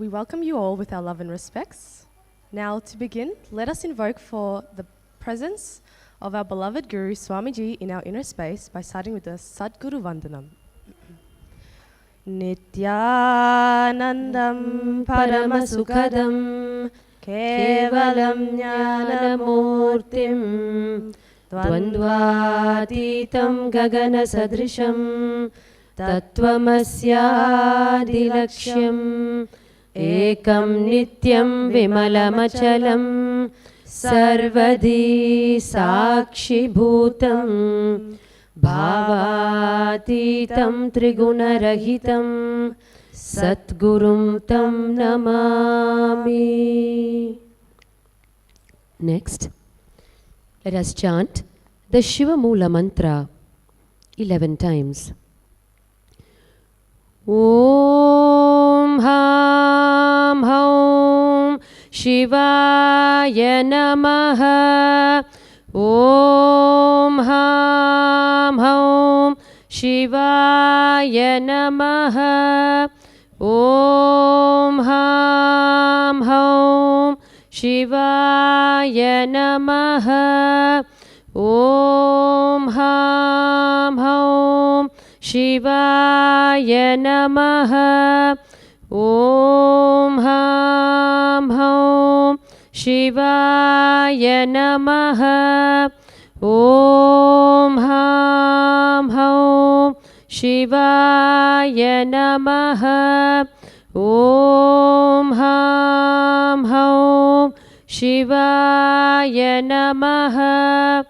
We welcome you all with our love and respects. Now, to begin, let us invoke for the presence of our beloved Guru Swamiji in our inner space by starting with the Sadguru Vandanam. Nithyanandam Paramasukadam Kevalam Jnanamurtim Dvandvatitam Gagana Sadrisham Tattvamasyadilaksham Ekam Nityam Vimalamachalam Sarvadi Sakshi Bhutam Bhavatitam Trigunarahitam Satgurum Tam Namami. Next, let us chant the Shiva Mula mantra 11 times. Om Ham Haum Shivaya Namaha. Om Ham Haum Shivaya Namaha. Om Ham Haum Shivaya Namaha. Om Ham Haum Shivaya Namaha. Om Ham Haum Shivaya Namaha. Om Ham Haum Shivaya Namaha. Om Ham Haum Shivaya Namaha.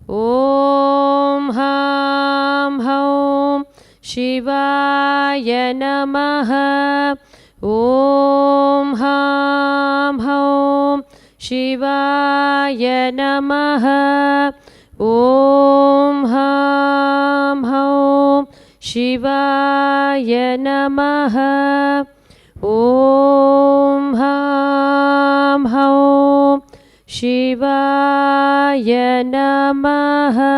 Om Ham Haum Shivaya Namaha. Om Ham Haum Shivaya Namaha. Om Ham Haum Shivaya Namaha. Om Ham Haum Shivaya Namaha.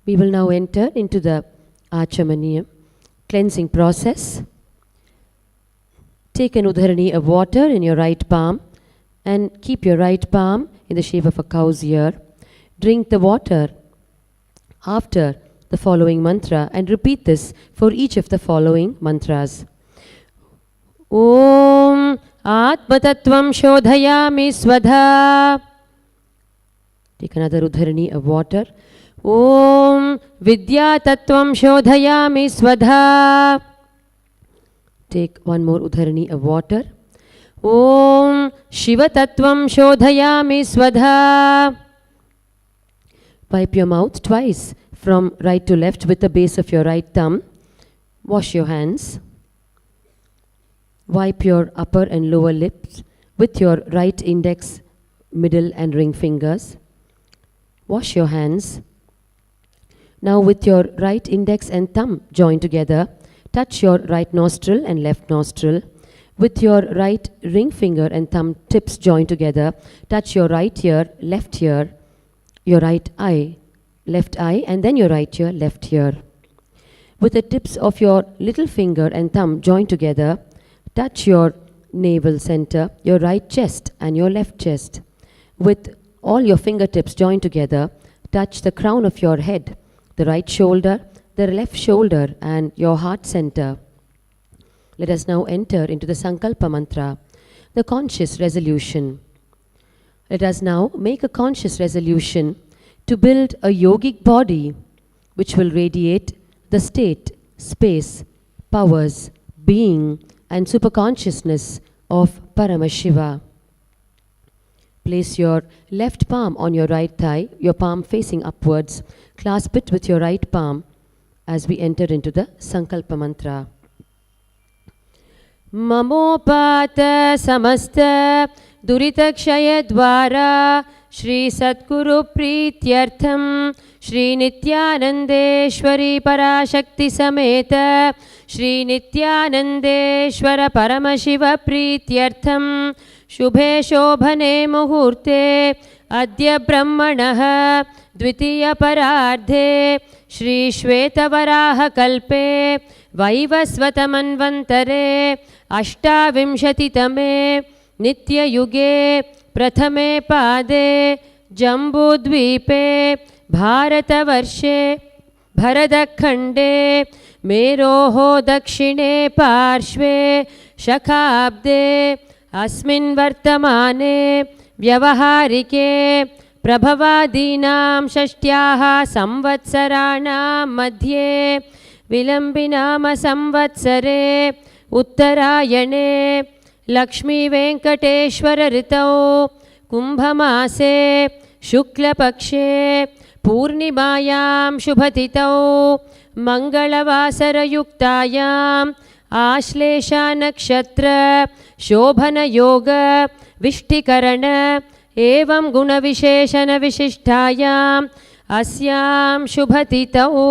We will now enter into the Achamaniyam cleansing process. Take an udharani of water in your right palm and keep your right palm in the shape of a cow's ear. Drink the water after the following mantra and repeat this for each of the following mantras. Om Atmatattvam Shodhayami Swadha. Take another udharani of water. Om Vidya Tattvam Shodhayami Swadha. Take one more udharani of water. Om Shiva Tattvam Shodhayami Swadha. Wipe your mouth twice from right to left with the base of your right thumb. Wash your hands. Wipe your upper and lower lips with your right index, middle and ring fingers. Wash your hands. Now with your right index and thumb joined together, touch your right nostril and left nostril. With your right ring finger and thumb tips joined together, touch your right ear, left ear, your right eye, left eye, and then your right ear, left ear. With the tips of your little finger and thumb joined together, touch your navel center, your right chest and your left chest. With all your fingertips joined together, touch the crown of your head, the right shoulder, the left shoulder, and your heart center. Let us now enter into the Sankalpa Mantra, the conscious resolution. Let us now make a conscious resolution to build a yogic body which will radiate the state, space, powers, being, and superconsciousness of Paramashiva. Place your left palm on your right thigh, your palm facing upwards. Clasp it with your right palm as we enter into the Sankalpa Mantra. Mamopata samasta duritakshaya dvara Shri Sadguru Prityartham Shri Nithyanandeshwari Parashakti Sameta Shri Nithyanandeshwara Paramashiva Prityartham Shubhe Shobhane Muhurte Adya Brahmanaha Dvitiya Parardhe Shri Shvetavaraha Kalpe वैवस्वतमन्वन्तरे अष्टाविंशतितमे नित्ययुगे प्रथमे पादे जम्बूद्वीपे भारतवर्षे भरतखण्डे मेरोः दक्षिणे पार्श्वे शकाब्दे अस्मिन् वर्तमाने व्यवहारिके प्रभवादीनां षष्ट्याः संवत्सराणां मध्ये विलम्बिनाम संवत्सरे उत्तरायणे लक्ष्मीवेङ्कटेश्वर ऋतौ कुम्भमासे शुक्लपक्षे पूर्णिमायां शुभतिथौ मङ्गलवासरयुक्तायाम् आश्लेषानक्षत्र शोभनयोग विष्टिकरण एवं गुणविशेषणविशिष्टायाम् अस्यां शुभतिथौ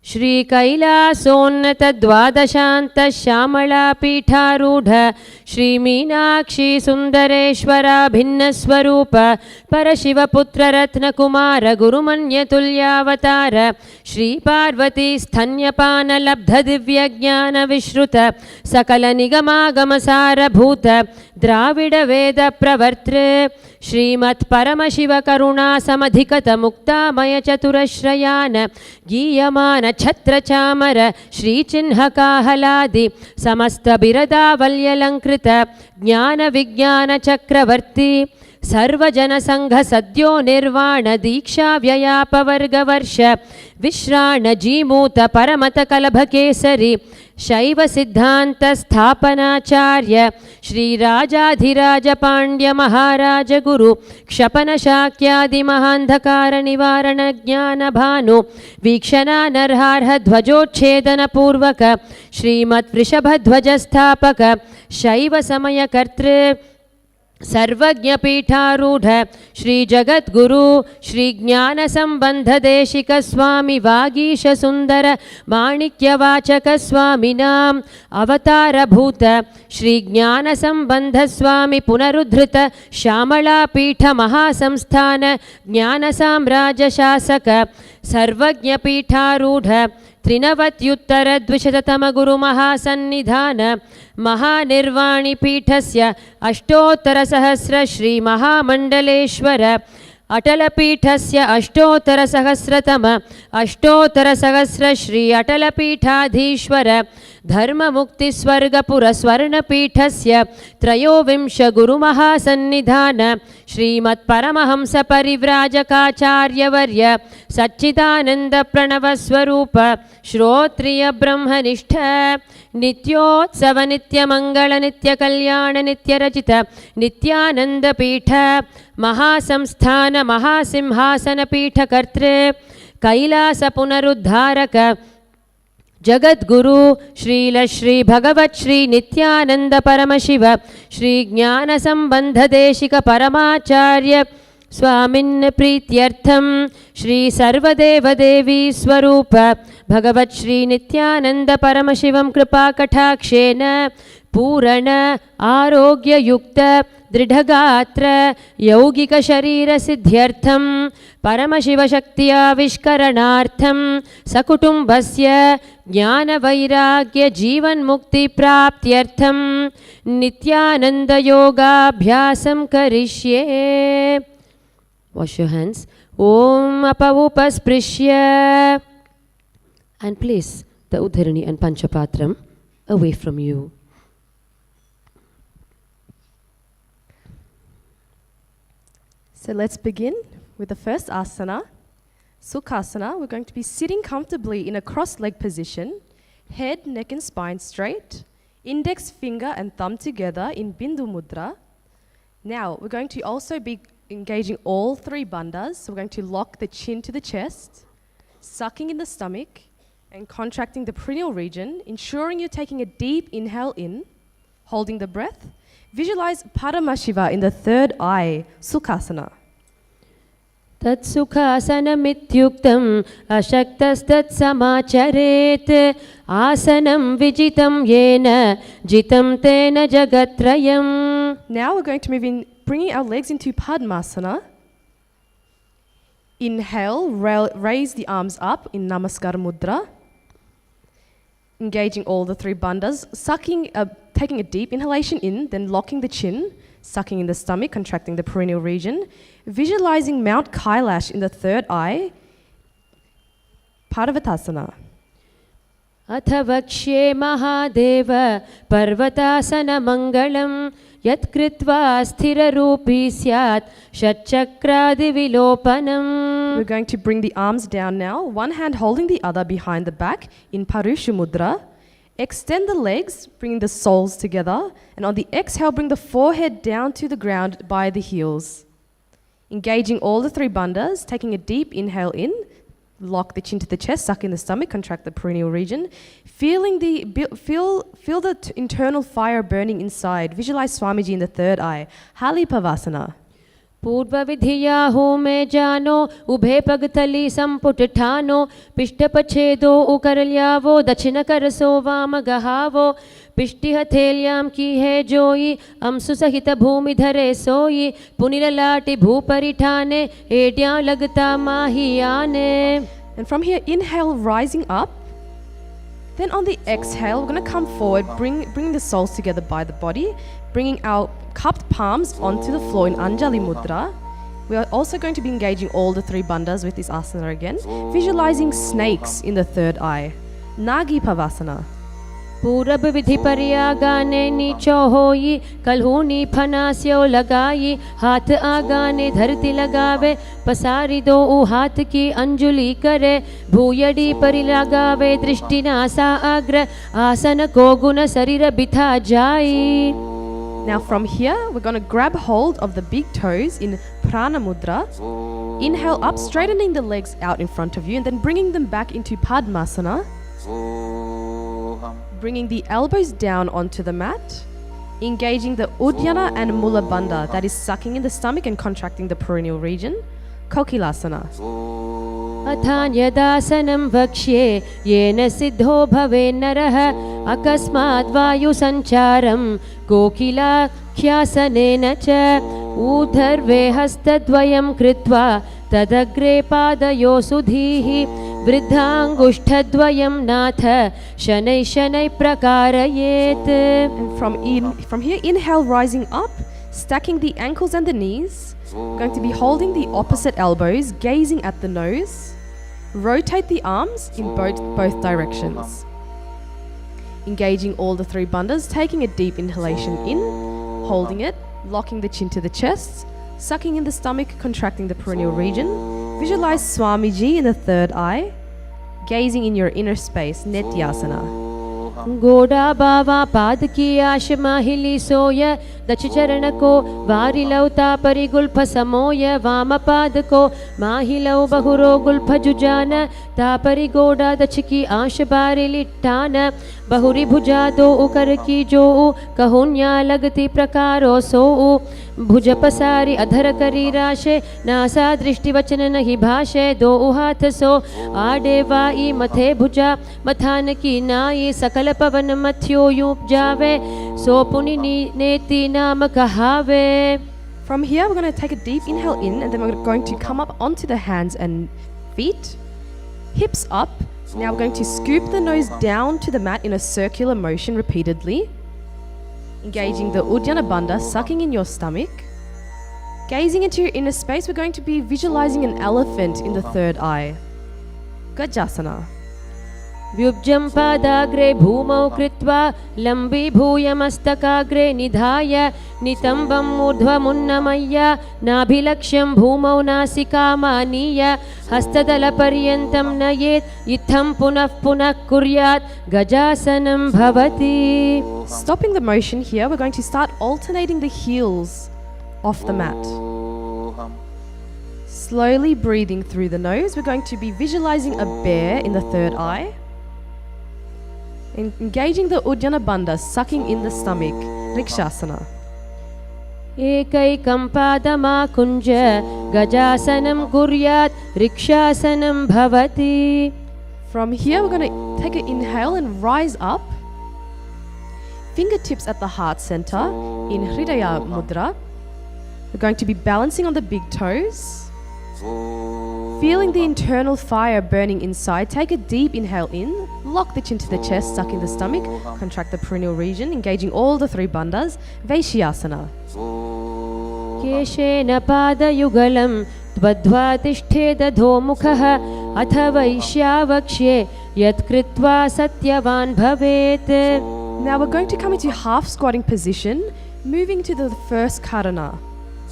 श्री कैलासोन्नत द्वादशान्त श्यामलापीठारूढ श्री मीनाक्षी सुन्दरेश्वरा भिन्नस्वरूप परशिवपुत्र रत्नकुमार गुरुमन्यतुल्यावतार श्री पार्वती स्तन्यपान लब्ध दिव्य ज्ञान विश्रुत सकल निगमागमसारभूत द्राविड वेद प्रवर्तृ श्रीमत् परमशिव करुणा समधिकत मुक्तामय चतुरश्रयान गीयमान छत्र चामर श्रीचिह्न काहलादि समस्त बिरदावल्यलंकृत ज्ञान विज्ञान चक्रवर्ती सर्वजन संघ सद्यो निर्वाण दीक्षा व्ययापवर्गवर्ष विश्राण जीमूत परमत कलभ केसरी शैव सिद्धांत स्थापनाचार्य श्री राजाधिराज पांड्य महाराज गुरु क्षपन शाक्यादि महांधकार निवारण ज्ञान भानु वीक्षणा नरहार्ह ध्वजोच्छेदन पूर्वक श्रीमत् वृषभध्वज स्थापक शैव समय कर्तृ सर्वज्ञपीठारूढ़ श्री जगद्गुरु श्री ज्ञान संबंध देशिक स्वामी वागीश सुंदर माणिक्यवाचक स्वामिनाम अवतार भूत श्री ज्ञान संबंध स्वामी पुनरुद्धृत श्यामलापीठ महासंस्थान ज्ञान साम्राज्य शासक सर्वज्ञपीठारूढ़ त्रिनवत्युत्तर द्विशततम गुरु महासन्निधान महानिर्वाणी पीठस्य अष्टोत्तर सहस्र श्री महामंडलेश्वर अटलपीठस्य अष्टोत्तर सहस्रतम अष्टोत्तर सहस्र श्री अटलपीठाधीश्वर धर्ममुक्तिस्वर्गपुर स्वर्णपीठस्य त्रयोविंश गुरुमहासन्निधान श्रीमत् परमहंस परिव्राजकाचार्यवर्य सच्चिदानंद प्रणव स्वरूप श्रोत्रिय ब्रह्मनिष्ठ नित्योत्सव नित्यमंगल नित्य कल्याण नित्य रचित नित्यानंद पीठ महासंस्थान महासिंहासन पीठ कर्तृ कैलास पुनरुद्धारक जगद्गुरु श्रील श्री भगवत श्री नित्यानंद परमशिव श्री ज्ञान संबंध देशिक परमाचार्य स्वामिन् प्रीत्यर्थम श्री सर्वदेव देवी स्वरूप भगवत श्री नित्यानंद परमशिवं कृपा कटाक्षेन पूर्ण आरोग्य युक्त दृढ़गात्र यौगिक शरीर सिद्ध्यर्थम परमशिव शक्ति आविष्करणार्थम सकुटुंबस्य ज्ञान वैराग्य जीवन मुक्ति प्राप्त्यर्थम नित्यानंद योगाभ्यासं करिष्ये. Wash your hands. Om upasprishya and place the Udharini and Panchapatram away from you. So let's begin with the first asana, Sukhasana. We're going to be sitting comfortably in a cross-leg position, head, neck and spine straight, index finger and thumb together in Bindu Mudra. Now we're going to also be engaging all three bandhas. So we're going to lock the chin to the chest, sucking in the stomach and contracting the perineal region, ensuring you're taking a deep inhale in, holding the breath. Visualize Paramashiva in the third eye, Sukhasana. Tat sukhasanamityuktam ashaktastat samacharet asanam vijitam yena jitam tena jagatrayam. Now we're going to move in, bringing our legs into Padmasana. Inhale, raise the arms up in Namaskar Mudra. Engaging all the three bandhas, taking a deep inhalation in, then locking the chin, sucking in the stomach, contracting the perineal region, visualizing Mount Kailash in the third eye, Parvatasana. अथ वक्ष्ये महादेव पर्वतासनमङ्गलं यत्कृत्वा स्थिररूपी स्यात् षट्चक्रादिविलोपनम्. We're going to bring the arms down now, one hand holding the other behind the back in Parusha Mudra. Extend the legs, bringing the soles together, and on the exhale, bring the forehead down to the ground by the heels. Engaging all the three bandhas, taking a deep inhale in, lock the chin to the chest, suck in the stomach, contract the perineal region. Feel the internal fire burning inside. Visualize Swamiji in the third eye. Halipavasana. पूर्वविधिया होमे जानो उभे पगतली संपुट ठानो पिष्टपछेदो उकरल्यावो दक्षिणकरसो वामगहावो पिष्टिहथेल्यां की है जोई अंसु सहित भूमि धरे सोई पुनिरलाटि भूपरिठाने एड्यां लगता माहियाने. And from here, inhale, rising up. Then on the exhale, we're going to come forward, bring the soles together by the body, bringing our cupped palms onto the floor in Anjali Mudra. We are also going to be engaging all the three bandhas with this asana again, visualizing snakes in the third eye. Nagi Pavasana. पूरब विधि पर्यागाने नीचो होई कलहूनी फनास्यो लगाई हाथ आगाने धरती लगावे पसारी दो उ हाथ की अंजुली करे भूयडी परि लगावे दृष्टि नासा अग्र आसन को गुण शरीर बिथा जाई. Now from here, we're going to grab hold of the big toes in Prana Mudra. Inhale up, straightening the legs out in front of you, and then bringing them back into Padmasana. Bringing the elbows down onto the mat. Engaging the Uddiyana and Mula Bandha, that is sucking in the stomach and contracting the perineal region. Kokilasana. अथान्यदासनं वक्ष्ये येन सिद्धो भवे नरः अकस्मात् वायुसञ्चारं कोकिलाख्यासनेन च ऊर्ध्वे हस्तद्वयं कृत्वा तदग्रे पादयो सुधीः वृद्धाङ्गुष्ठद्वयं नाथ शनैः शनैः प्रकारयेत्. And from here, inhale, rising up, stacking the ankles and the knees. Going to be holding the opposite elbows, gazing at the nose. Rotate the arms in both directions. Engaging all the three bandhas, taking a deep inhalation in, holding it, locking the chin to the chest, sucking in the stomach, contracting the perineal region. Visualize Swamiji in the third eye, gazing in your inner space, Nityasana. गोड़ा बावा पाद की आश माहिली सोय दच चरण को वारिलौ तापरि Gulf समोय वाम पाद को माहिलौ बहुरो Gulf जुजान तापरि गोड़ा दच की आश बारि लिट्टान बहुरी भुजा दो उकर की जो कहुन्या लगती प्रकारो सो भुज पसारी अधर करी राशे नासा दृष्टि वचन नहीं भाषे दो हाथ सो आडे वाई मथे भुजा मथान की नाई सकल पवन मथ्यो उपजावे सो पुनि नेति नाम कहावे. From here, we're going to take a deep inhale in, and then we're going to come up onto the hands and feet, hips up. Now we're going to scoop the nose down to the mat in a circular motion repeatedly. Engaging the Uddiyana Bandha, sucking in your stomach. Gazing into your inner space, we're going to be visualizing an elephant in the third eye. Gajasana. व्युब्जं पादाग्रे भूमौ कृत्वा लम्बीभूय मस्तकाग्रे निधाय नितम्बं ऊर्ध्वमुन्नमय्य नाभिलक्ष्यं भूमौ नासिकामानीय हस्तदलपर्यन्तं नयेत् इत्थं पुनः पुनः कुर्यात् गजासनं भवति. Stopping the motion here, we're going to start alternating the heels off the mat. Slowly breathing through the nose, we're going to be visualizing a bear in the third eye. Engaging the Uddiyana Bandha, sucking in the stomach, Rikshasana. एकैकं पादमाकुञ्ज गजासनं कुर्यात् रिक्षासनं भवति. From here, we're going to take an inhale and rise up. Fingertips at the heart center in Hridaya Mudra. We're going to be balancing on the big toes. Feeling the internal fire burning inside, take a deep inhale in, lock the chin to the chest, suck in the stomach, contract the perineal region, engaging all the three bandhas, Vaishyasana. केशेन पादयुगलं त्वद्ध्वा तिष्ठेदधोमुखः अथ वैश्यावक्ष्ये यत्कृत्वा सत्यवान् भवेत्. Now we're going to come into half squatting position, moving to the first karana.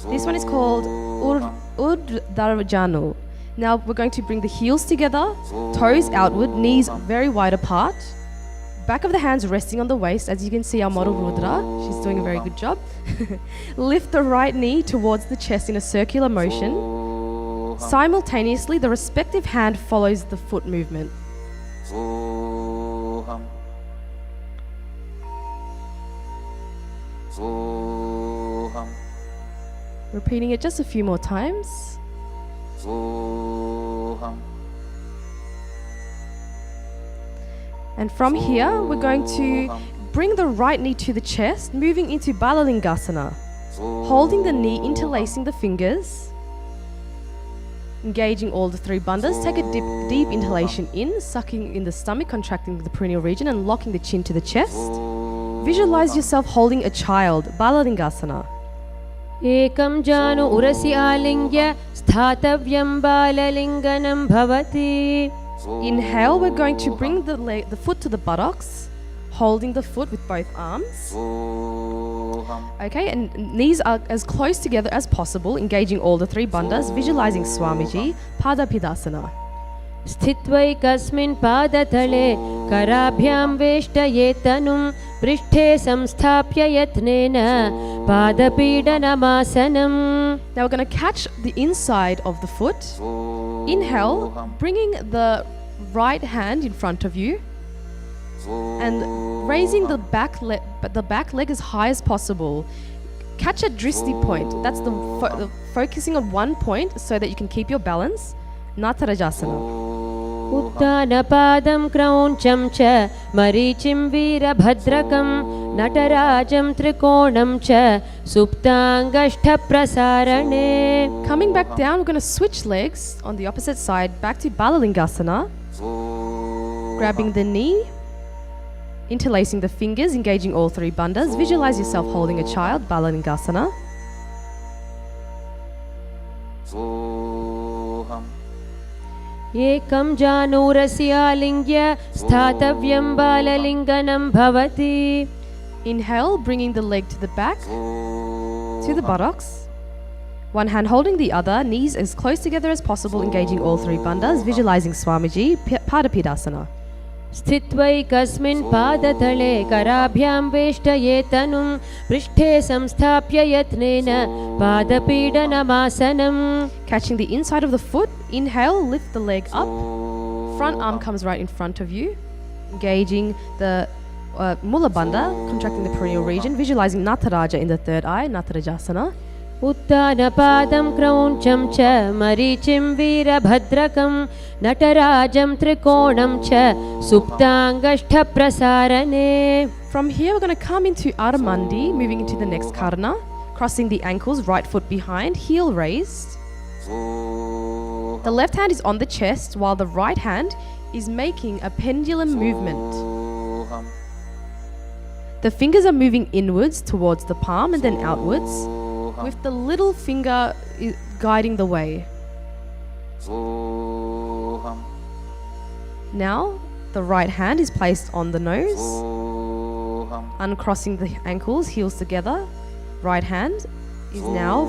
This one is called Urdhvarjanu. Now we're going to bring the heels together, toes outward, knees very wide apart. Back of the hands resting on the waist. As you can see, our model Rudra, she's doing a very good job. Lift the right knee towards the chest in a circular motion. Simultaneously, the respective hand follows the foot movement. Repeating it just a few more times. And from here, we're going to bring the right knee to the chest, moving into Balalingasana. Holding the knee, interlacing the fingers. Engaging all the three bandhas. Take a deep inhalation in, sucking in the stomach, contracting the perineal region and locking the chin to the chest. Visualize yourself holding a child, Balalingasana. एकं जानु उरसि आलिङ्ग्य स्थातव्यं बाललिङ्गनं भवति. Inhale, we're going to bring the foot to the buttocks, holding the foot with both arms. Okay, and knees are as close together as possible, engaging all the three bandhas, visualizing Swamiji, Padapidasana. स्थित्वैकस्मिन् पादतले कराभ्यां वेष्टये तनुं पृष्ठे संस्थाप्य यत्नेन पादपीडनमासनम्. Now we're going to catch the inside of the foot. Inhale, bringing the right hand in front of you and raising the back leg as high as possible. Catch a dristi point. That's the focusing on one point so that you can keep your balance. Natarajasana. उत्तानपादं क्रौञ्चं च मरीचिं वीरभद्रकं नटराजं त्रिकोणं च सुप्ताङ्गष्ठप्रसारणे. Coming back down, we're going to switch legs on the opposite side back to Balalingasana. Grabbing the knee, interlacing the fingers, engaging all three bandhas. Visualize yourself holding a child, Balalingasana. एकं जानूरसि आलिङ्ग्य स्थातव्यं बाललिङ्गनं भवति. Inhale, bringing the leg to the back, to the buttocks. One hand holding the other, knees as close together as possible, engaging all three bandhas, visualizing Swamiji, Padapidasana. स्थित्वैकस्मिन् पादतले कराभ्यां वेष्टये तनुं पृष्ठे संस्थाप्य यत्नेन पादपीडनमासनम्. Catching the inside of the foot, inhale, lift the leg up. Front arm comes right in front of you, engaging the Mula Bandha, contracting the perineal region, visualizing Nataraja in the third eye, Natarajasana. उत्तानपादं क्रौञ्चं च मरीचिं वीरभद्रकं नटराजं त्रिकोणं च सुप्ताङ्गष्ठप्रसारणे. From here, we're going to come into Aramandi, moving into the next karana, crossing the ankles, right foot behind, heel raised. The left hand is on the chest, while the right hand is making a pendulum movement. The fingers are moving inwards towards the palm and then outwards, with the little finger guiding the way. Now, the right hand is placed on the nose, uncrossing the ankles, heels together. Right hand is now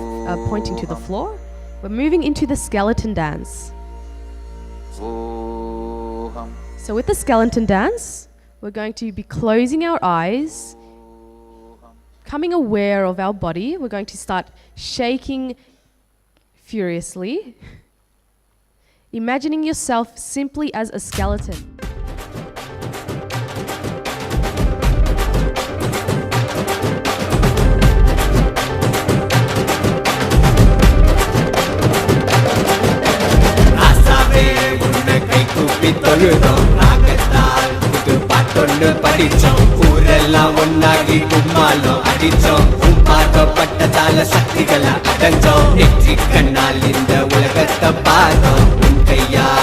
pointing to the floor. We're moving into the skeleton dance. So with the skeleton dance, we're going to be closing our eyes, becoming aware of our body. We're going to start shaking furiously, imagining yourself simply as a skeleton. பாட்டொன்னு படிச்சோம் ஊரெல்லாம் ஒன்னாகி கும்மாளம் அடிச்சோம் பார்க்கப்பட்டதால சக்திகளை அடைஞ்சோம் நெற்றி கண்ணால் இந்த உலகத்தை பார்த்தோம்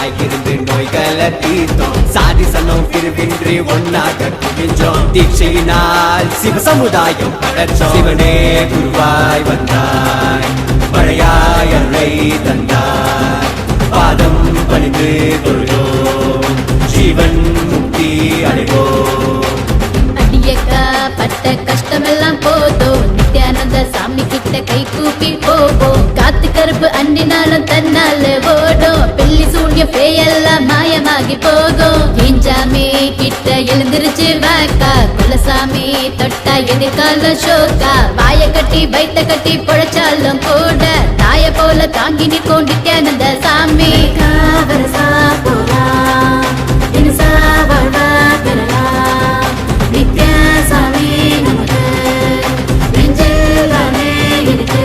ஒன்னாய் இருந்து நோய்களை தீர்த்தோம் சாதிசனம் பிரிவின்றி ஒன்னாக குவிஞ்சோம் தீட்சையினால் சிவ சமுதாயம் படைச்சோம் சிவனே குருவாய் வந்தாய் மழையாய் அருளை தந்தாய் பாதம் பணிந்து தொழுதோம் ஜீவன் முக்தி அடைவோம் அடியக்கா பட்ட கஷ்டமெல்லாம் போதும் நித்யானந்த சாமி கிட்ட கை கூப்பி போவோம் காத்து கருப்பு அண்டினாலும் தன்னால ஓடும் பெல்லி சூழ்ய பேயெல்லாம் மாயமாகி போகும் ஏஞ்சாமி கிட்ட எழுந்திருச்சு வாக்கா குலசாமி தொட்டா எதிர்கால ஷோக்கா வாய கட்டி வைத்த கட்டி பொழைச்சாலும் கூட தாய போல தாங்கி நிற்கும் நித்யானந்த சாமி காவரசா போலாம் இனசா வாழ்வா பெறலாம் நித்யா சாமி நமக்கு நெஞ்சிலானே இருக்கு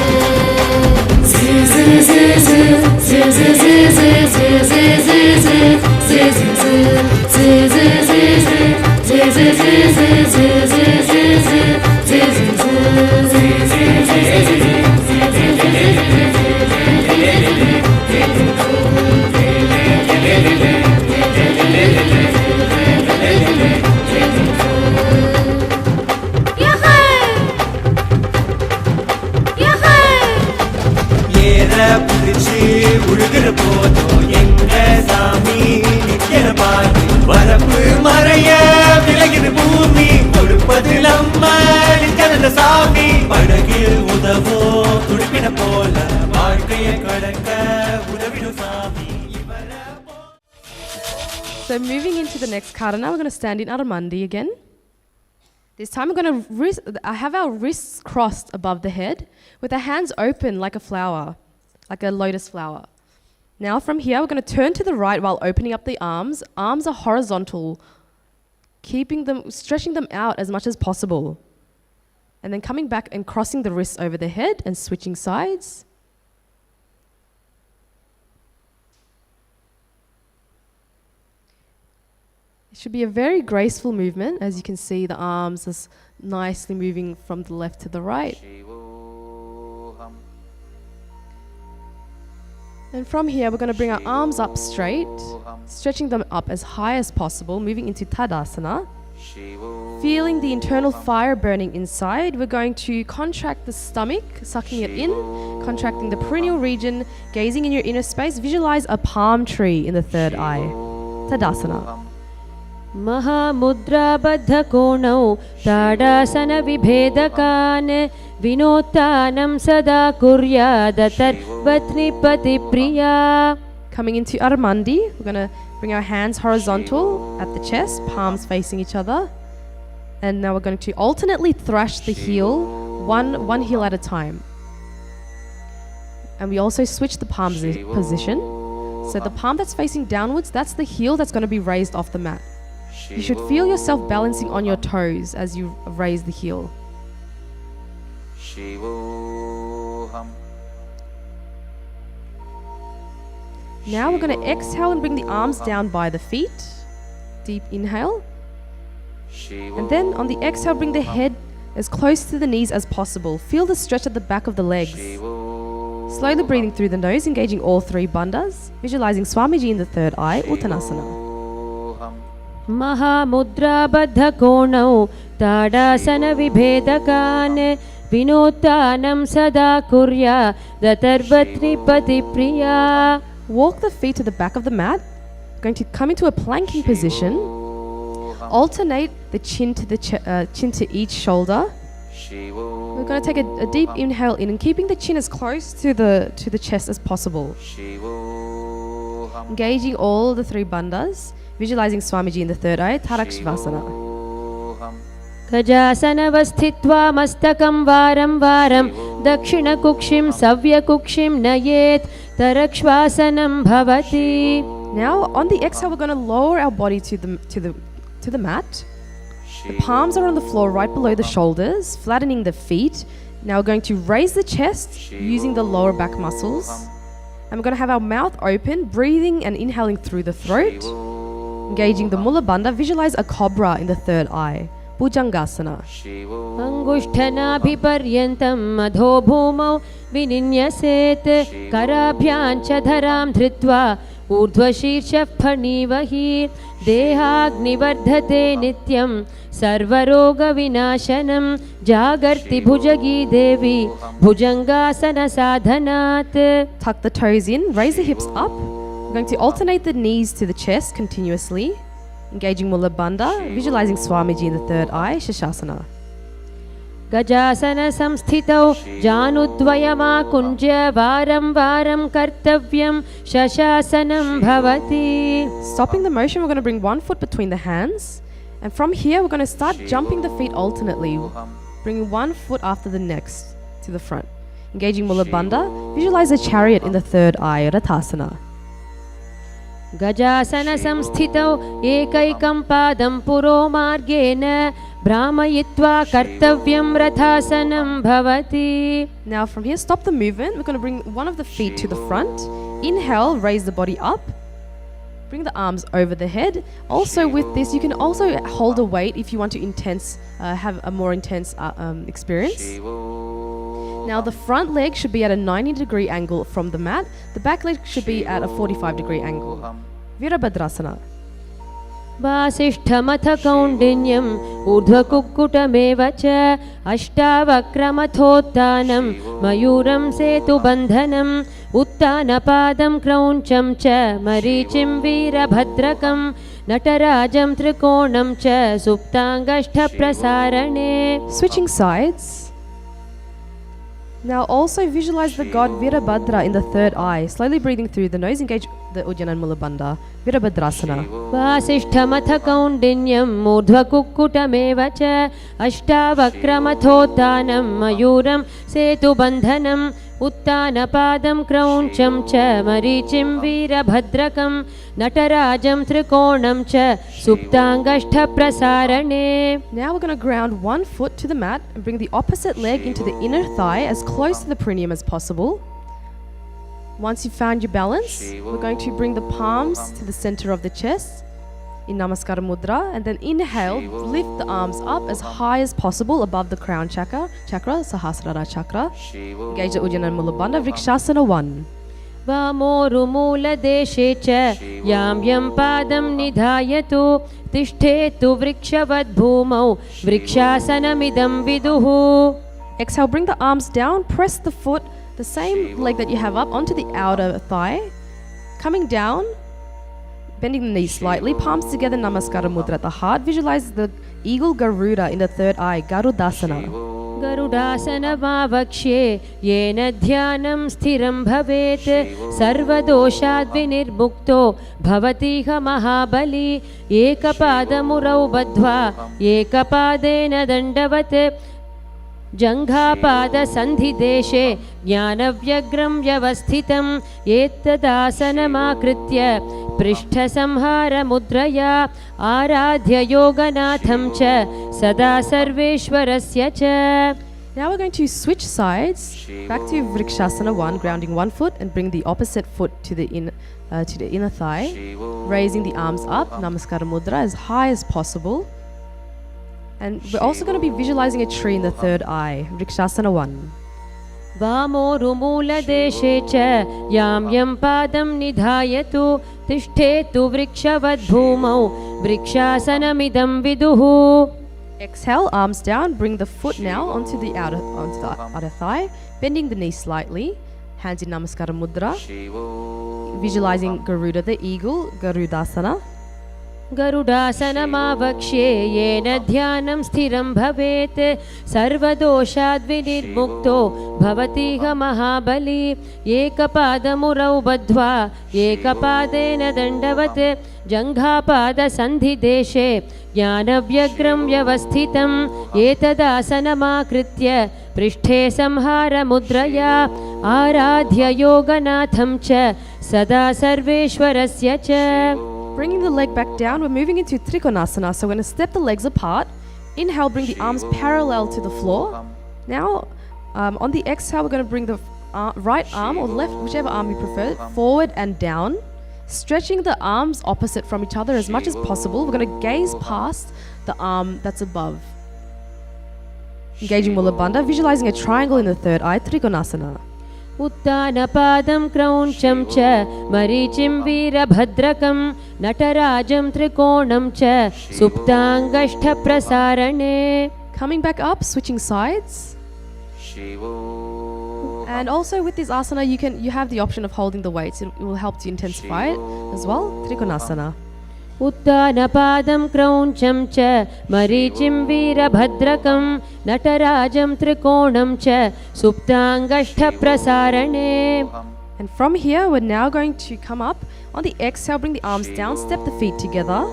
உழுகிற போதும் எங்க சாமி நிக்கிற பாரு வரப்பு மறைய விலகிற பூமி கொடுப்பது நம்ம நித்யானந்த சாமி படகில் உதவும் துடுப்பின போல வாழ்க்கையை கடக்க உதவிடும் சாமி So moving into the next karana, we're going to stand in Aramandi again. This time we're going to have our wrists crossed above the head with our hands open like a flower, like a lotus flower. Now from here we're going to turn to the right while opening up the arms. Arms are horizontal, stretching them out as much as possible. And then coming back and crossing the wrists over the head and switching sides. It should be a very graceful movement. As you can see, the arms are nicely moving from the left to the right. And from here, we're going to bring our arms up straight, stretching them up as high as possible, moving into Tadasana. Feeling the internal fire burning inside, we're going to contract the stomach, sucking it in, contracting the perineal region, gazing in your inner space. Visualize a palm tree in the third eye. Tadasana. महामुद्राबद्धकोणौ ताडासनविभेदकान् विनोत्तानं सदा कुर्यादतर्वत्निपतिप्रिया. Coming into Aramandi, we're going to bring our hands horizontal at the chest, palms facing each other. And now we're going to alternately thrash the heel, one heel at a time. And we also switch the palm position. So the palm that's facing downwards, that's the heel that's going to be raised off the mat. You should feel yourself balancing on your toes as you raise the heel. Now we're going to exhale and bring the arms down by the feet. Deep inhale. And then on the exhale, bring the head as close to the knees as possible. Feel the stretch at the back of the legs. Slowly breathing through the nose, engaging all three bandhas. Visualizing Swamiji in the third eye, Uttanasana. महामुद्राबद्धकोणौ ताडासनविभेदकान् विनोत्तानं सदा कुर्यादतर्वत्निपतिप्रिया. Walk the feet to the back of the mat. Going to come into a planking position. Alternate the chin to each shoulder. We're going to take a deep inhale in and keeping the chin as close to the chest as possible. Engaging all the three bandhas. Visualizing Swamiji in the third eye, Tarakshvasana. गजासनवस्थित्वा मस्तकं वारं वारं दक्षिणकुक्षिं सव्यकुक्षिं नयेत् तरक्ष्वासनं भवति. Now on the exhale, we're going to lower our body to the mat. The palms are on the floor right below the shoulders, flattening the feet. Now we're going to raise the chest using the lower back muscles. And we're going to have our mouth open, breathing and inhaling through the throat. Engaging the Mula Bandha, visualize a cobra in the third eye. Bhujangasana. अंगुष्ठनाभिपर्यन्तं मधो भूमौ विनिन्यसेत् कराभ्यां च धरां धृत्वा ऊर्ध्वशीर्षः फणिवहीर् देहाग्निवर्धते नित्यं सर्वरोगविनाशनं जागर्ति भुजगी देवी भुजङ्गासनसाधनात्. Tuck the toes in, raise the hips up. We're going to alternate the knees to the chest continuously. Engaging Mula Bandha, visualizing Swamiji in the third eye, Shashasana. गजासन संस्थितौ जानुद्वयमाकुञ्ज्य वारं वारं कर्तव्यं शशासनं भवति. Stopping the motion, we're going to bring one foot between the hands. And from here, we're going to start jumping the feet alternately, bringing one foot after the next to the front. Engaging Mula Bandha, visualize a chariot in the third eye, Rathasana. गजासन संस्थितौ एकैकं पादं पुरो मार्गेण भ्रामयित्वा कर्तव्यं रथासनं भवति. Now from here, stop the movement. We're going to bring one of the feet to the front. Inhale, raise the body up. Bring the arms over the head. Also with this, you can also hold a weight if you want to have a more intense experience. Now the front leg should be at a 90-degree angle from the mat. The back leg should be at a 45-degree angle. Virabhadrasana. वासिष्ठमथ कौण्डिन्यम् ऊर्ध्वकुक्कुटमेव च अष्टावक्रमथोत्थानं मयूरं सेतुबन्धनम् उत्तानपादं क्रौञ्चं च मरीचिं वीरभद्रकं नटराजं त्रिकोणं च सुप्ताङ्गष्ठप्रसारणे. Switching sides. Now also visualize the god Virabhadra in the third eye. Slowly breathing through the nose, engage the Ujjayi and Mula Bandha. Virabhadrasana. वासिष्ठमथ कौण्डिन्यम् ऊर्ध्वकुक्कुटमेव च अष्टावक्रमथोत्थानं मयूरं सेतुबन्धनम् उत्तानपादं क्रौञ्चं च मरीचिं वीरभद्रकं नटराजं त्रिकोणं च सुप्ताङ्गष्ठप्रसारणे. Now we're going to ground one foot to the mat and bring the opposite leg into the inner thigh as close to the perineum as possible. Once you've found your balance, we're going to bring the palms to the center of the chest in Namaskara Mudra, and then inhale, lift the arms up as high as possible above the crown chakra, Sahasrara chakra. Engage the Ujjayi and Mula Bandha, Vrikshasana 1. वामोरुमूलदेशे च यां यं पादं निधायतु तिष्ठेतु वृक्षवद्भूमौ वृक्षासनमिदं विदुः. Exhale, bring the arms down, press the foot, the same leg that you have up, onto the outer thigh. Coming down, bending the knees slightly, palms together, Namaskara Mudra at the heart. Visualize the eagle Garuda in the third eye, Garudasana. गरुडासनमावक्ष्ये येन ध्यानं स्थिरं भवेत् सर्वदोषाद्विनिर्मुक्तो भवतीह महाबली एकपादमुरौ बद्ध्वा एकपादेन दण्डवत् जङ्घापादसन्धिदेशे ज्ञानव्यग्रं व्यवस्थितं एतदासनमाकृत्य पृष्ठसंहारमुद्रया आराध्य योगनाथं च सदा सर्वेश्वरस्य च. Now we're going to switch sides, back to Vrikshasana 1, grounding one foot and bring the opposite foot to the inner thigh, raising the arms up, Namaskara Mudra, as high as possible. And we're also going to be visualizing a tree in the third eye, Vrikshasana 1. वामोरुमूलदेशे च यां यं पादं निधायतु तिष्ठेतु वृक्षवद्भूमौ वृक्षासनमिदं विदुः. Exhale, arms down, bring the foot now onto the outer thigh, bending the knee slightly, hands in Namaskara Mudra, visualizing Garuda the eagle, Garudasana. गरुडासनमावक्ष्ये येन ध्यानं स्थिरं भवेत् सर्वदोषाद्विनिर्मुक्तो भवतीह महाबली एकपादमुरौ बद्ध्वा एकपादेन दण्डवत् जङ्घापादसन्धिदेशे ज्ञानव्यग्रं व्यवस्थितं एतदासनमाकृत्य पृष्ठे संहारमुद्रया आराध्य योगनाथं च सदा सर्वेश्वरस्य च. Bringing the leg back down, we're moving into Trikonasana. So we're going to step the legs apart. Inhale, bring the arms parallel to the floor. Now, on the exhale, we're going to bring the right arm or left, whichever arm you prefer, forward and down. Stretching the arms opposite from each other as much as possible. We're going to gaze past the arm that's above. Engaging Mula Bandha, visualizing a triangle in the third eye, Trikonasana. उत्तानपादं क्रौञ्चं च मरीचिं वीरभद्रकं नटराजं त्रिकोणं च सुप्ताङ्गष्ठप्रसारणे. Coming back up, switching sides. And also with this asana, you have the option of holding the weights. It will help to intensify it as well. Trikonasana. उत्तानपादं क्रौञ्चं च मरीचिं वीरभद्रकं नटराजं त्रिकोणं च सुप्ताङ्गष्ठप्रसारणे. And from here, we're now going to come up. On the exhale, bring the arms down, step the feet together,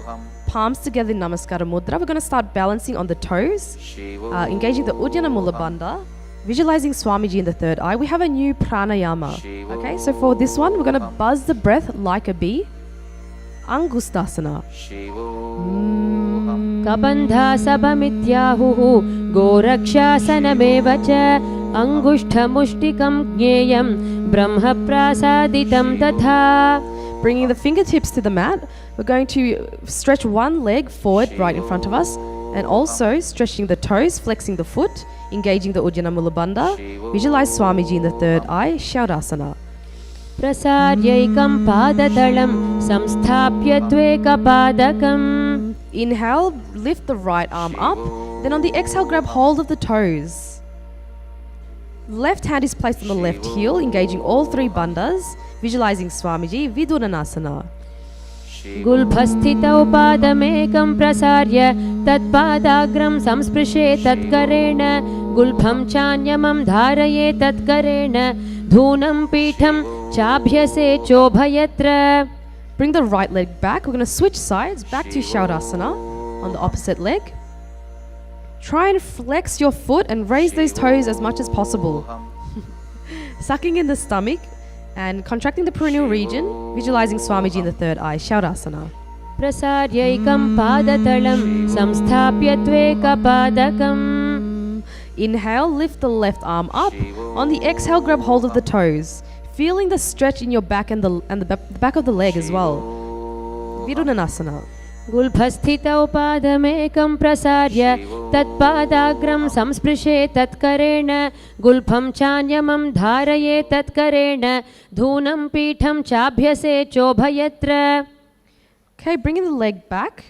palms together in Namaskara Mudra. We're going to start balancing on the toes, engaging the Uddiyana Mula Bandha, visualizing Swamiji in the third eye. We have a new pranayama. Okay, so for this one, we're going to buzz the breath like a bee. Angustasana. कबन्धा सबमित्याहुः गोरक्षासनमेव च अङ्गुष्ठमुष्टिकं ज्ञेयं ब्रह्मप्रासादितं तथा. Bringing the fingertips to the mat, we're going to stretch one leg forward right in front of us and also stretching the toes, flexing the foot, engaging the Uddiyana Mula Bandha. Visualize Swamiji in the third eye, Shaurasana. प्रसार्यैकं पादतलं संस्थाप्य त्वेकपादकम्. Inhale, lift the right arm up. Then on the exhale, grab hold of the toes. Left hand is placed on the left heel, engaging all three bandhas. Visualizing Swamiji, Vidunanasana. गुल्फस्थितौ पादमेकं प्रसार्य तत्पादाग्रं संस्पृशे तत्करेण गुल्फं चान्यमं धारये तत्करेण धूनं पीठं चाभ्यसे चोभयत्र. Bring the right leg back. We're going to switch sides back to Shaurasana on the opposite leg. Try and flex your foot and raise those toes as much as possible. Sucking in the stomach and contracting the perineal region, visualizing Swamiji in the third eye, Shaurasana. प्रसार्यैकं पादतलं संस्थाप्य त्वेकपादकम्. Inhale, lift the left arm up. On the exhale, grab hold of the toes, feeling the stretch in your back and the back of the leg as well. Vidunanasana. गुल्फस्थितौ पादमेकं प्रसार्य तत्पादाग्रं संस्पृशे तत्करेण गुल्फं चान्यमं धारये तत्करेण धूनं पीठं चाभ्यसे चोभयत्र. Okay, bringing the leg back.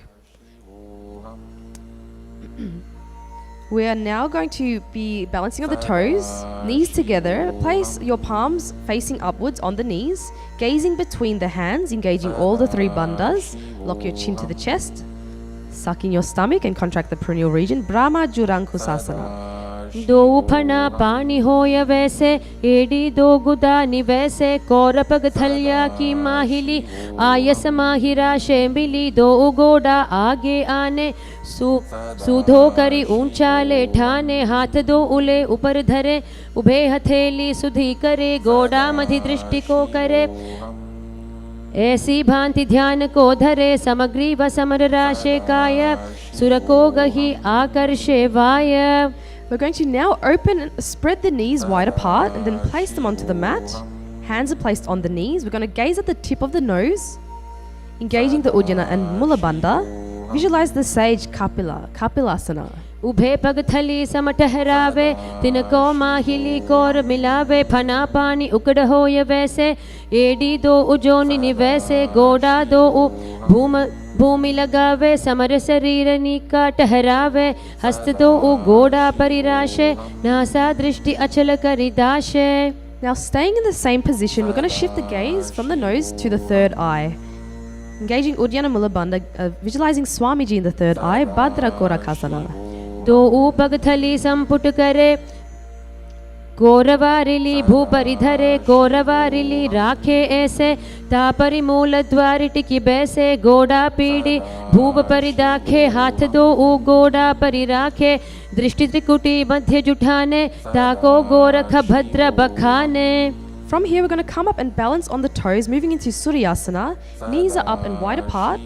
We are now going to be balancing on the toes, knees together. Place your palms facing upwards on the knees, gazing between the hands, engaging all the three bandhas. Lock your chin to the chest, suck in your stomach and contract the perineal region. Brahma Jurankusasana. दो फना पानी होय वैसे AD दो गुदानी वैसे कौरपग थलिया की माहिली आयस माहिरा शेमिली दो उगोड़ा आगे आने सूधो करी ऊंचा ले ठाने हाथ दो उले ऊपर धरे उभे हथेली सुधी करे गोड़ा मधि दृष्टि को करे ऐसी भांति ध्यान को धरे समग्री व समर राशे काय सुर को गही आकर्षे वाय. We're going to now spread the knees wide apart and then place them onto the mat. Hands are placed on the knees. We're going to gaze at the tip of the nose, engaging the Uddiyana and Mula Bandha. Visualize the sage Kapilasana. उभे पग थली समठहरावे तिनको माहिली core मिलावे फना पानी उकड़ होय वैसे AD दो उजोनि निवैसे गोड़ा दो भूमि लगावे समर शरीर नीका ठहरावे हस्त दो गोड़ा परिराशे नासा दृष्टि अचल करिदाशे. Now staying in the same position, we're going to shift the gaze from the nose to the third eye. Engaging Uddiyana Mula Bandha, visualizing Swamiji in the third eye, Bhadra Korakasana. दो ऊपग थली संपुट करे गौरवारिली भूपरिधरे गौरवारिली राखे ऐसे तापरि मूल द्वारि टिकी बैसे गोड़ा पीड़ी भूप परिदाखे हाथ दो ऊ गोड़ा परि राखे दृष्टि त्रिकुटी मध्य जुठाने ताको गोरख भद्र बखाने. From here, we're going to come up and balance on the toes, moving into Suryasana. Knees are up and wide apart.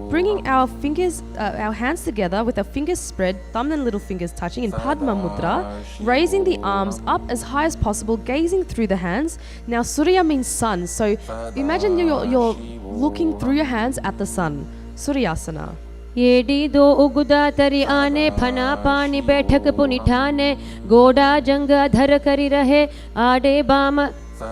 Bringing our hands together with our fingers spread, thumb and little fingers touching in Padma Mudra, raising the arms up as high as possible, gazing through the hands. Now Surya means sun, so imagine you're looking through your hands at the sun. Suryasana. येडी दो उगुदा तरी आने फना पानी बैठक पुनिठाने गोड़ा जंग धर करी रहे आडे बाम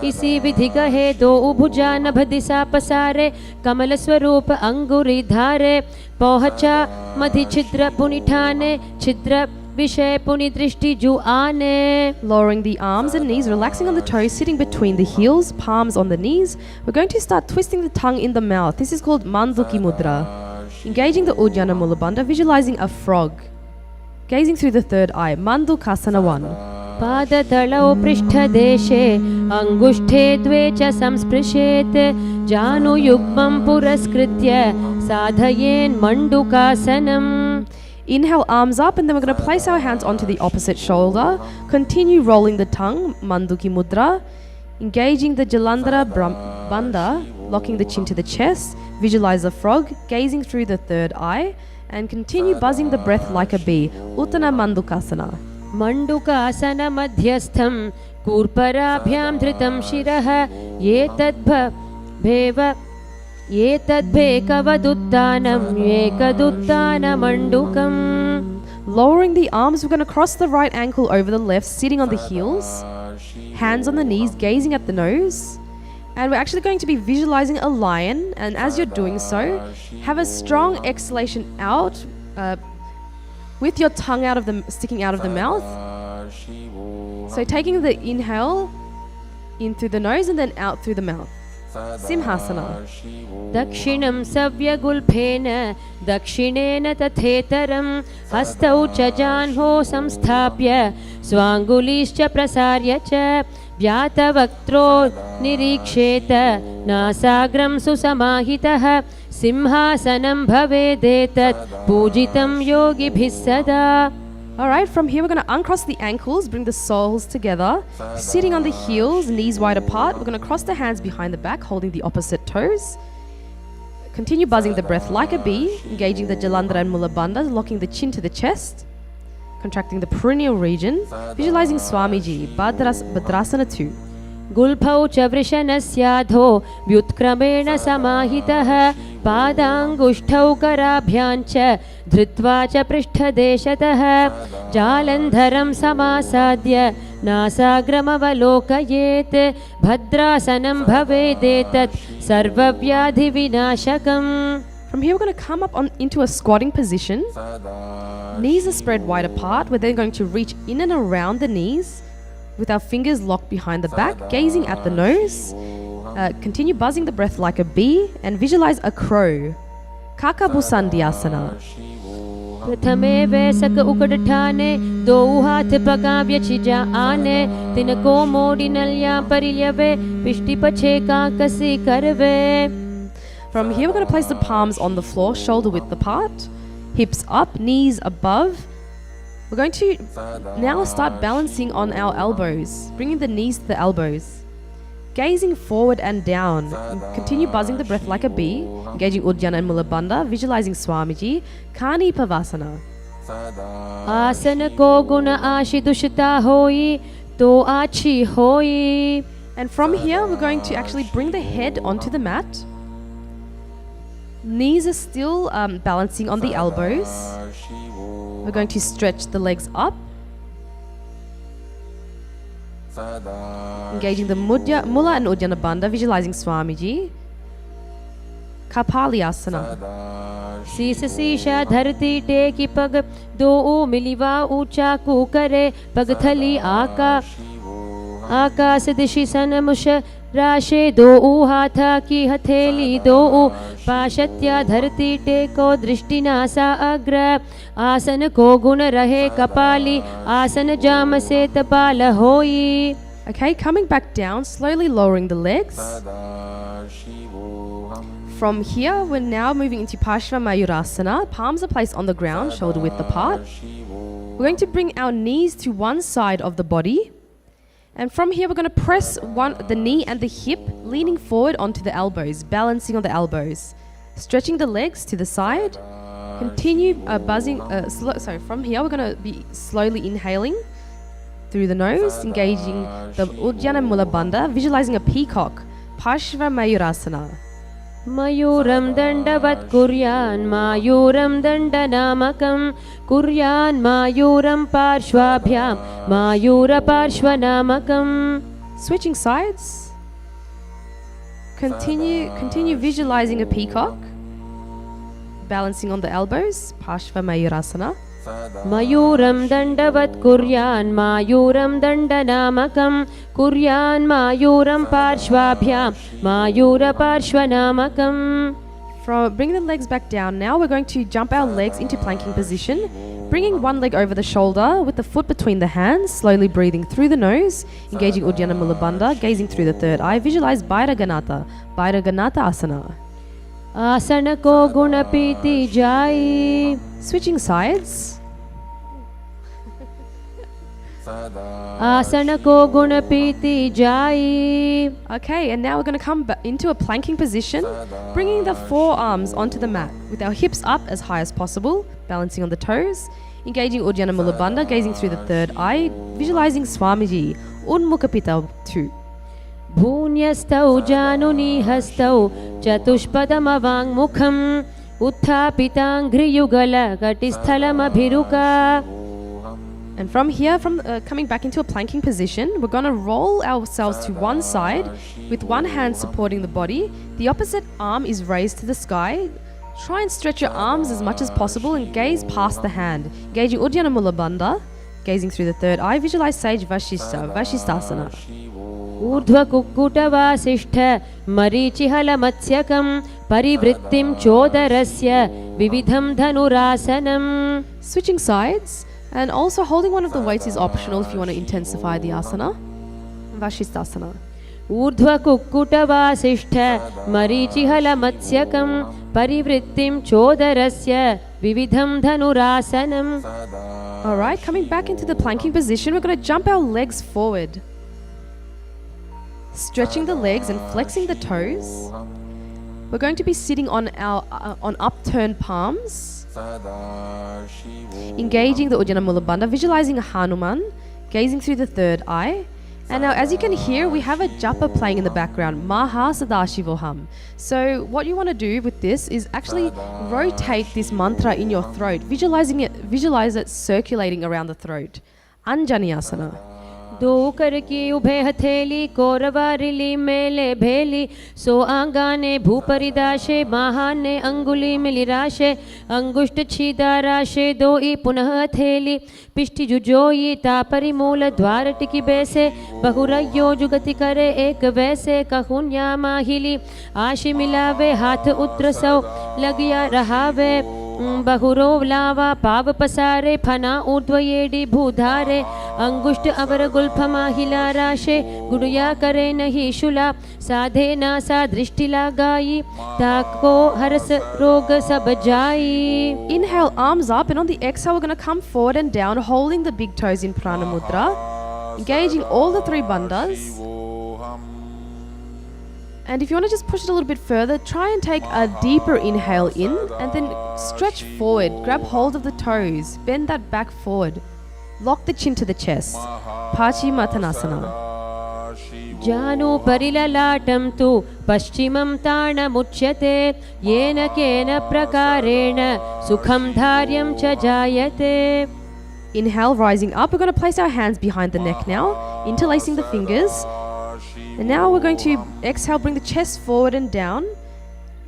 इसी विधि कहे दो भुजा नभ दिशा पसारे कमल स्वरूप अंगुरी धारे पहुँचा मधि छिद्र पुनिठाने छिद्र विषय पुनि दृष्टि जु आने. Lowering the arms and knees, relaxing on the toes, sitting between the heels, palms on the knees. We're going to start twisting the tongue in the mouth. This is called Manduki Mudra. Engaging the Uddiyana Mulabandha, visualizing a frog. Gazing through the third eye, Mandukasana 1. पादतलौ पृष्ठदेशे अङ्गुष्ठे द्वे च संस्पृशेत् जानुयुग्मं पुरस्कृत्य साधयेन् मण्डुकासनम्. Inhale, arms up, and then we're going to place our hands onto the opposite shoulder. Continue rolling the tongue, Manduki Mudra. Engaging the Jalandhara Bandha, locking the chin to the chest. Visualize a frog, gazing through the third eye. And continue buzzing the breath like a bee, Uttana Mandukasana. मण्डुकासन मध्यस्थं कूर्पराभ्यां धृतं शिरः एतद्भेकवदुत्थानम् एकदुत्थानमण्डुकम्. Lowering the arms, we're going to cross the right ankle over the left, sitting on the heels. Hands on the knees, gazing at the nose. And we're actually going to be visualizing a lion. And as you're doing so, have a strong exhalation out with your tongue sticking out of the mouth. So taking the inhale in through the nose and then out through the mouth. Simhasana. दक्षिणं सव्यगुल्फेन दक्षिणेन तथेतरं हस्तौ च जाह्नौ संस्थाप्य स्वाङ्गुलीश्च प्रसार्य च व्यातवक्त्रो निरीक्षेत नासाग्रं सुसमाहितः सिंहासनं भवेदेतत् पूजितं योगिभिः सदा. Alright, from here we're going to uncross the ankles, bring the soles together, sitting on the heels, knees wide apart. We're going to cross the hands behind the back, holding the opposite toes. Continue buzzing the breath like a bee, engaging the Jalandhara and Mulabandha, locking the chin to the chest, contracting the perineal region, visualizing Swamiji, Bhadrasana 2. गुल्फौ च वृषणस्याधो व्युत्क्रमेण समाहितः पादाङ्गुष्ठौ कराभ्याञ्च धृत्वा च पृष्ठदेशतः जालन्धरं समासाद्य नासाग्रमवलोकयेत् भद्रासनं भवेदेतत् सर्वव्याधिविनाशकम्. From here we're going to come up into a squatting position. Knees are spread wide apart. We're then going to reach in and around the knees with our fingers locked behind the back, gazing at the nose. Continue buzzing the breath like a bee and visualize a crow. Kakabusandhyasana. प्रथमे वैसक उकडठाने दो हाथ पकाव्य छिजा आने तिनको मोड़ी नलिया परिल्यवे पिष्टि पछे काकसी करवे. From here we're going to place the palms on the floor, shoulder width apart, hips up, knees above. We're going to now start balancing on our elbows, bringing the knees to the elbows. Gazing forward and down. Continue buzzing the breath like a bee, engaging Uddiyana and Mulabandha, visualizing Swamiji, Kani Pavasana. आसन को गुण आशि दुषिता होई तो आछी होई. And from here we're going to actually bring the head onto the mat. Knees are still balancing on the elbows. We're going to stretch the legs up. Engaging the Mula and Uddiyana Bandha, visualizing Swamiji. Kapalyasana. शीस शीशा धरती टेकी पग दो मिलिवा ऊंचा कुकरे पगथली आकाश दिशि सनमुष राशे दो हाथा की हथेली दो पाशत्या धरती टेको दृष्टिनासा अग्र आसन को गुण रहे कपाली आसन जाम से तपाल होई. Okay, coming back down, slowly lowering the legs. From here, we're now moving into Parshva Mayurasana. Palms are placed on the ground, shoulder width apart. We're going to bring our knees to one side of the body. And from here, we're going to press the knee and the hip, leaning forward onto the elbows, balancing on the elbows. Stretching the legs to the side. Continue buzzing. From here, we're going to be slowly inhaling through the nose, engaging the Uddiyana Mulabandha, visualizing a peacock. Parshva Mayurasana. मयूरं दण्डवत् कुर्यान् मायूरं दण्डनामकं कुर्यान् मायूरं पार्श्वाभ्यां मायूरपार्श्वनामकम्. Switching sides. continue visualizing a peacock, balancing on the elbows, Parshva Mayurasana. Mayuram dandavat kuryan mayuram dandanamakam kuryan mayuram parshvabhyam mayura parshvanamakam. From bringing the legs back down, now we're going to jump our legs into planking position, bringing one leg over the shoulder with the foot between the hands, slowly breathing through the nose, engaging Uddiyana Mula Bandha, gazing through the third eye. Visualize Bhairaganatha Asana. Asana ko gunapiti jai. Switching sides. Asana ko gunapiti jai. Okay, and now we're going to come into a planking position, bringing the forearms onto the mat with our hips up as high as possible, balancing on the toes, engaging Uddiyana Mula Bandha, gazing through the third eye, visualizing Swamiji, Unmukapita 2. Bhunyastau januni hastau chatushpadamavang mukham utthapitangriyugala katisthalamabhiruka. And from here, coming back into a planking position, we're going to roll ourselves to one side with one hand supporting the body. The opposite arm is raised to the sky. Try and stretch your arms as much as possible and gaze past the hand. Engaging Uddiyana Mula Bandha, gazing through the third eye. Visualize Sage Vashisthasana. Urdhva kukkuta vasishtha marichihala matsyakam parivrittim chodarasya vividham dhanurasanam. Switching sides, and also holding one of the weights is optional if you want to intensify the asana. Vashisthasana. Urdhva kukkuta vasishtha marichihala matsyakam parivrittim chodarasya vividham dhanurasanam. Alright, coming back into the planking position, we're going to jump our legs forward. Stretching the legs and flexing the toes. We're going to be sitting on our on upturned palms, engaging the Uddiyana Mula Bandha, visualizing a Hanuman, gazing through the third eye. And now, as you can hear, we have a japa playing in the background, Maha Sadashivoham. So what you want to do with this is actually rotate this mantra in your throat, visualize it circulating around the throat. Anjaniyasana. दो कर की उभय हथेली कोरवारिली मेले भेली सो आंगाने भूपरिदाशे महाने अंगुली मिलिराशे अंगुष्ठ छीदाराशे दो ई पुनः हथेली पिष्टि जुजोई तापरि मूल द्वार टिकी बैसे बहुरयो जुगति करे एक वैसे कहुन्या माहिली आशि मिलावे हाथ उत्र सौ लगिया रहावे बहुरो लावा पाव पसारे फना ऊर्ध्वयेडी भूधारे अंगुष्ठ अवर गुल्फ माहिला राशे गुड़िया करे नहीं शुला साधे ना सा दृष्टि लगाई ताको हरस रोग सब जाई. Inhale, arms up, and on the exhale we're going to come forward and down, holding the big toes in prana mudra, engaging all the three bandhas. And if you want to just push it a little bit further, try and take a deeper inhale in and then stretch forward, grab hold of the toes, bend that back forward, lock the chin to the chest. Paschimottanasana. जानु परिललाटं तु पश्चिमं ताणमुच्यते येन केन प्रकारेण सुखं धार्यं च जायते. Inhale, rising up. We're going to place our hands behind the neck now, interlacing the fingers. And now we're going to exhale, bring the chest forward and down.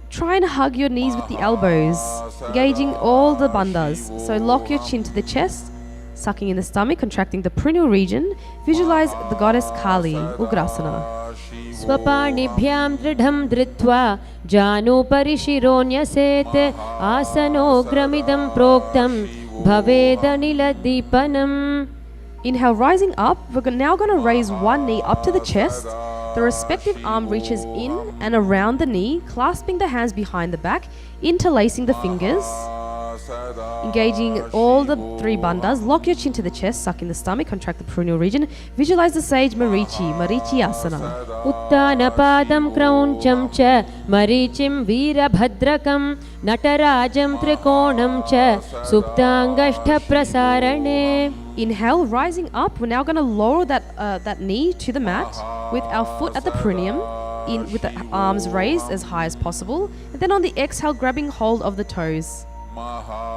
Try and hug your knees with the elbows, engaging all the bandhas. So lock your chin to the chest, sucking in the stomach, contracting the perineal region. Visualize the goddess Kali, Ugrasana. स्वपाणिभ्यां दृढं धृत्वा जानुपरिशिरोऽन्यसेत् आसनोग्रमिदं प्रोक्तं भवेदनिलदीपनम्. Inhale, rising up. We're now going to raise one knee up to the chest. The respective arm reaches in and around the knee, clasping the hands behind the back, interlacing the fingers, engaging all the three bandhas. Lock your chin to the chest, suck in the stomach, contract the perineal region. Visualize the sage Marichi Asana. उत्तानपादं क्रौञ्चं च मरीचिं वीरभद्रकं नटराजं त्रिकोणं च सुप्ताङ्गष्ठप्रसारणे. Inhale, rising up. We're now going to lower that knee to the mat with our foot at the perineum, with the arms raised as high as possible. And then on the exhale, grabbing hold of the toes.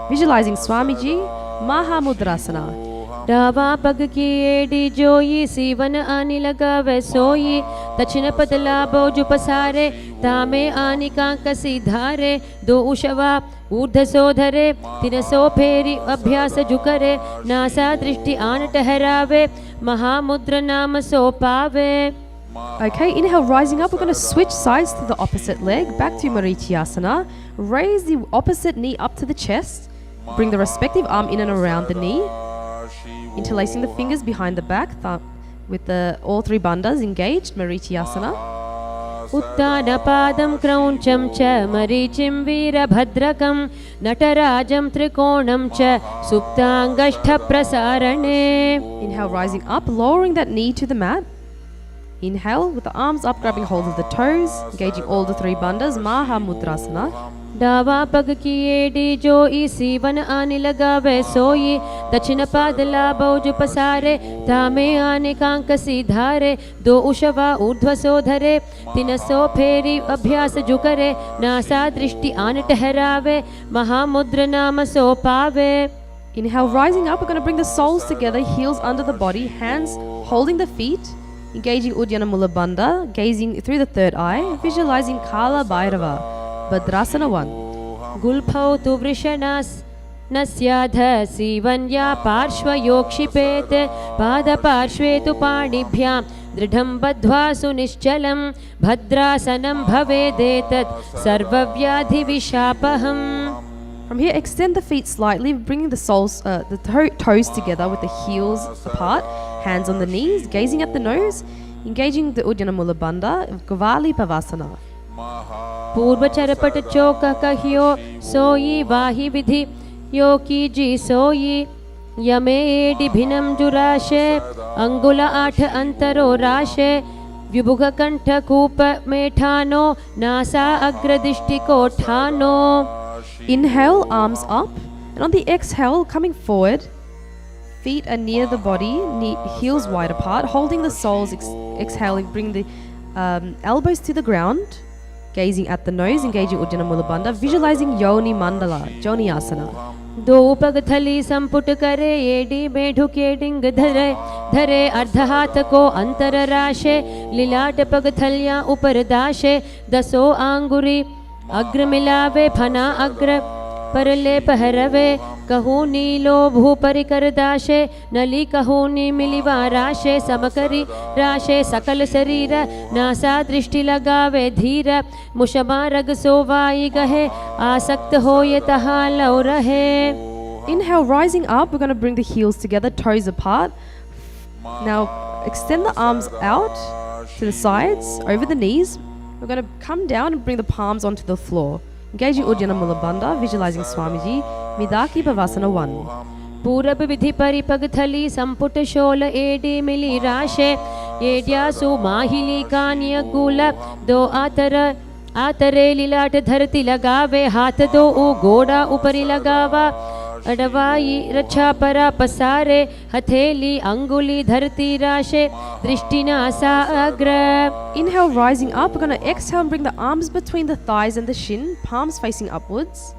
Visualizing Swamiji, Maha Mudrasana. रावा पग की AD जोई सीवन आनी लगा वे सोई दक्षिण पदलाभो जुपसारे तामे आनिकांकसी धारे दो उषवा ऊर्ध्वसोधरे तिनसो फेरी अभ्यास जुकरे नासा दृष्टि आन ठहरावे महामुद्र नाम सो पावे. Okay, inhale, rising up. We're going to switch sides to the opposite leg, back to Marichyasana. Raise the opposite knee up to the chest. Bring the respective arm in and around the knee. Interlacing the fingers behind the back, with the all three bandhas engaged, Marichyasana. उत्तानपादं क्रौञ्चं च मरीचिं वीरभद्रकं नटराजं त्रिकोणं च सुप्ताङ्गष्ठप्रसारणे. Inhale, rising up, lowering that knee to the mat. Inhale, with the arms up, grabbing hold of the toes, engaging all the three bandhas, Maha Mudrasana. डावा पग की AD जो इसी one आने लगावे सोई दक्षिण पाद लाभो जो पसारे तामे आने कांकसी धारे दो उषवा ऊर्ध्वसोधरे तिनसो फेरी अभ्यास जो करे नासा दृष्टि आन ठहरावे महामुद्र नाम सो पावे. Inhale, rising up, we're going to bring the soles together, heels under the body, hands holding the feet, engaging Uddiyana Mula Bandha, gazing through the third eye, visualizing Kala Bhairava. Bhadrasana 1. गुल्फौ तु वृषणास् नस्याध सीवन्या पार्श्वयोक्षिपेत् पादपार्श्वे तु पाणिभ्यां दृढं बद्ध्वा सुनिश्चलं भद्रासनं भवेदेतत् सर्वव्याधिविशापहम्. From here, extend the feet slightly, bringing the soles, the toes together with the heels apart, hands on the knees, gazing at the nose, engaging the Uddiyana Mula Bandha, Gavali Pavasana. पूर्व चरपट चौक कहियो सोई वाही विधि यो कीजी सोई यमे एडि भिन्नम जुराशे अंगुल 8 अंतरो राशे विभुग कंठ कूप में ठानो NASA अग्रदिष्टि को ठानो. Inhale, arms up, and on the exhale, coming forward, feet are near the body, heels wide apart, holding the soles, exhaling, bring the elbows to the ground, gazing at the nose, engaging Uddiyana Mula Bandha, visualizing Yoni Mandala, Joni Asana. दो पग थली संपुट करे AD में ढुके डिंग धरे धरे अर्ध हाथ को अंतर राशे लीलाट पग थलियां ऊपर दाशे दसो आंगुरी अग्र मिलावे फना अग्र परले पहरवे कहूँ नीलो भू परिकर दाशे नली कहूँ नी मिलिवा राशे समकरी राशे सकल शरीर नासा दृष्टि लगावे धीर मुशमा रग सोवाई गहे आसक्त हो ये तहा लो रहे. Inhale, rising up, we're going to bring the heels together, toes apart. Now extend the arms out to the sides, over the knees. We're going to come down and bring the palms onto the floor. Engaging Uddiyana Mula Bandha, visualizing Swamiji, Midaki Bhavasana 1. पूरब विधि परिपग थली संपुट शोल AD मिली राशे एड्यासु माहिली Kanye गुल दो आतरे लीलाट धरती लगावे हाथ दो ऊ गोड़ा ऊपरी लगावा अडवाई रक्षा परा पसारे हथेली अंगुली धरती राशे दृष्टि नासा अग्र. Inhale, rising up. We're going to exhale and bring the arms between the thighs and the shin, palms facing upwards.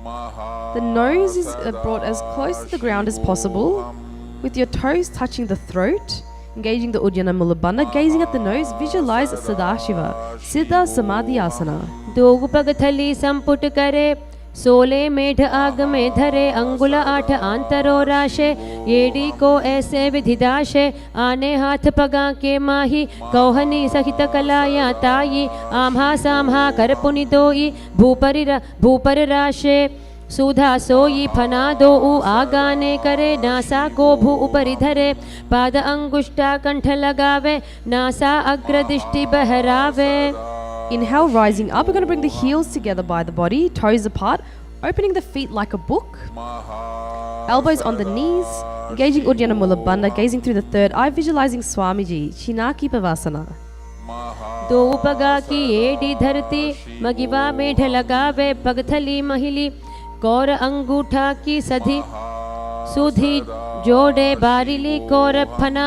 The nose is brought as close to the ground as possible, with your toes touching the throat. Engaging the Uddiyana Mula Bandha, gazing at the nose, visualize Sadashiva, Siddha Samadhi Asana. दो पग थली संपुट करे सोले मेढ आग में धरे अंगुल 8 आंतरो राशे AD को ऐसे विधिदाशे आने हाथ पगा के माही कौहनी सहित कलाया ताई आम्हा साम्हा कर पुनि दोई भूपर राशे सुधा सोई फना दो उ आगाने करे नासा को भू ऊपरी धरे पाद अंगुष्ठा कंठ लगावे नासा अग्र दृष्टि बहरावे. Inhale, rising up. We're going to bring the heels together by the body, toes apart, opening the feet like a book. Elbows on the knees, engaging Uddiyana Mula Bandha, gazing through the third eye, visualizing Swamiji, Shinaki Pavasana. दो पगा की AD धरती मगिवा मेढ लगावे पगथली महिली कौर अंगूठा की सधी सुधी जोड़े बारिली कौर फना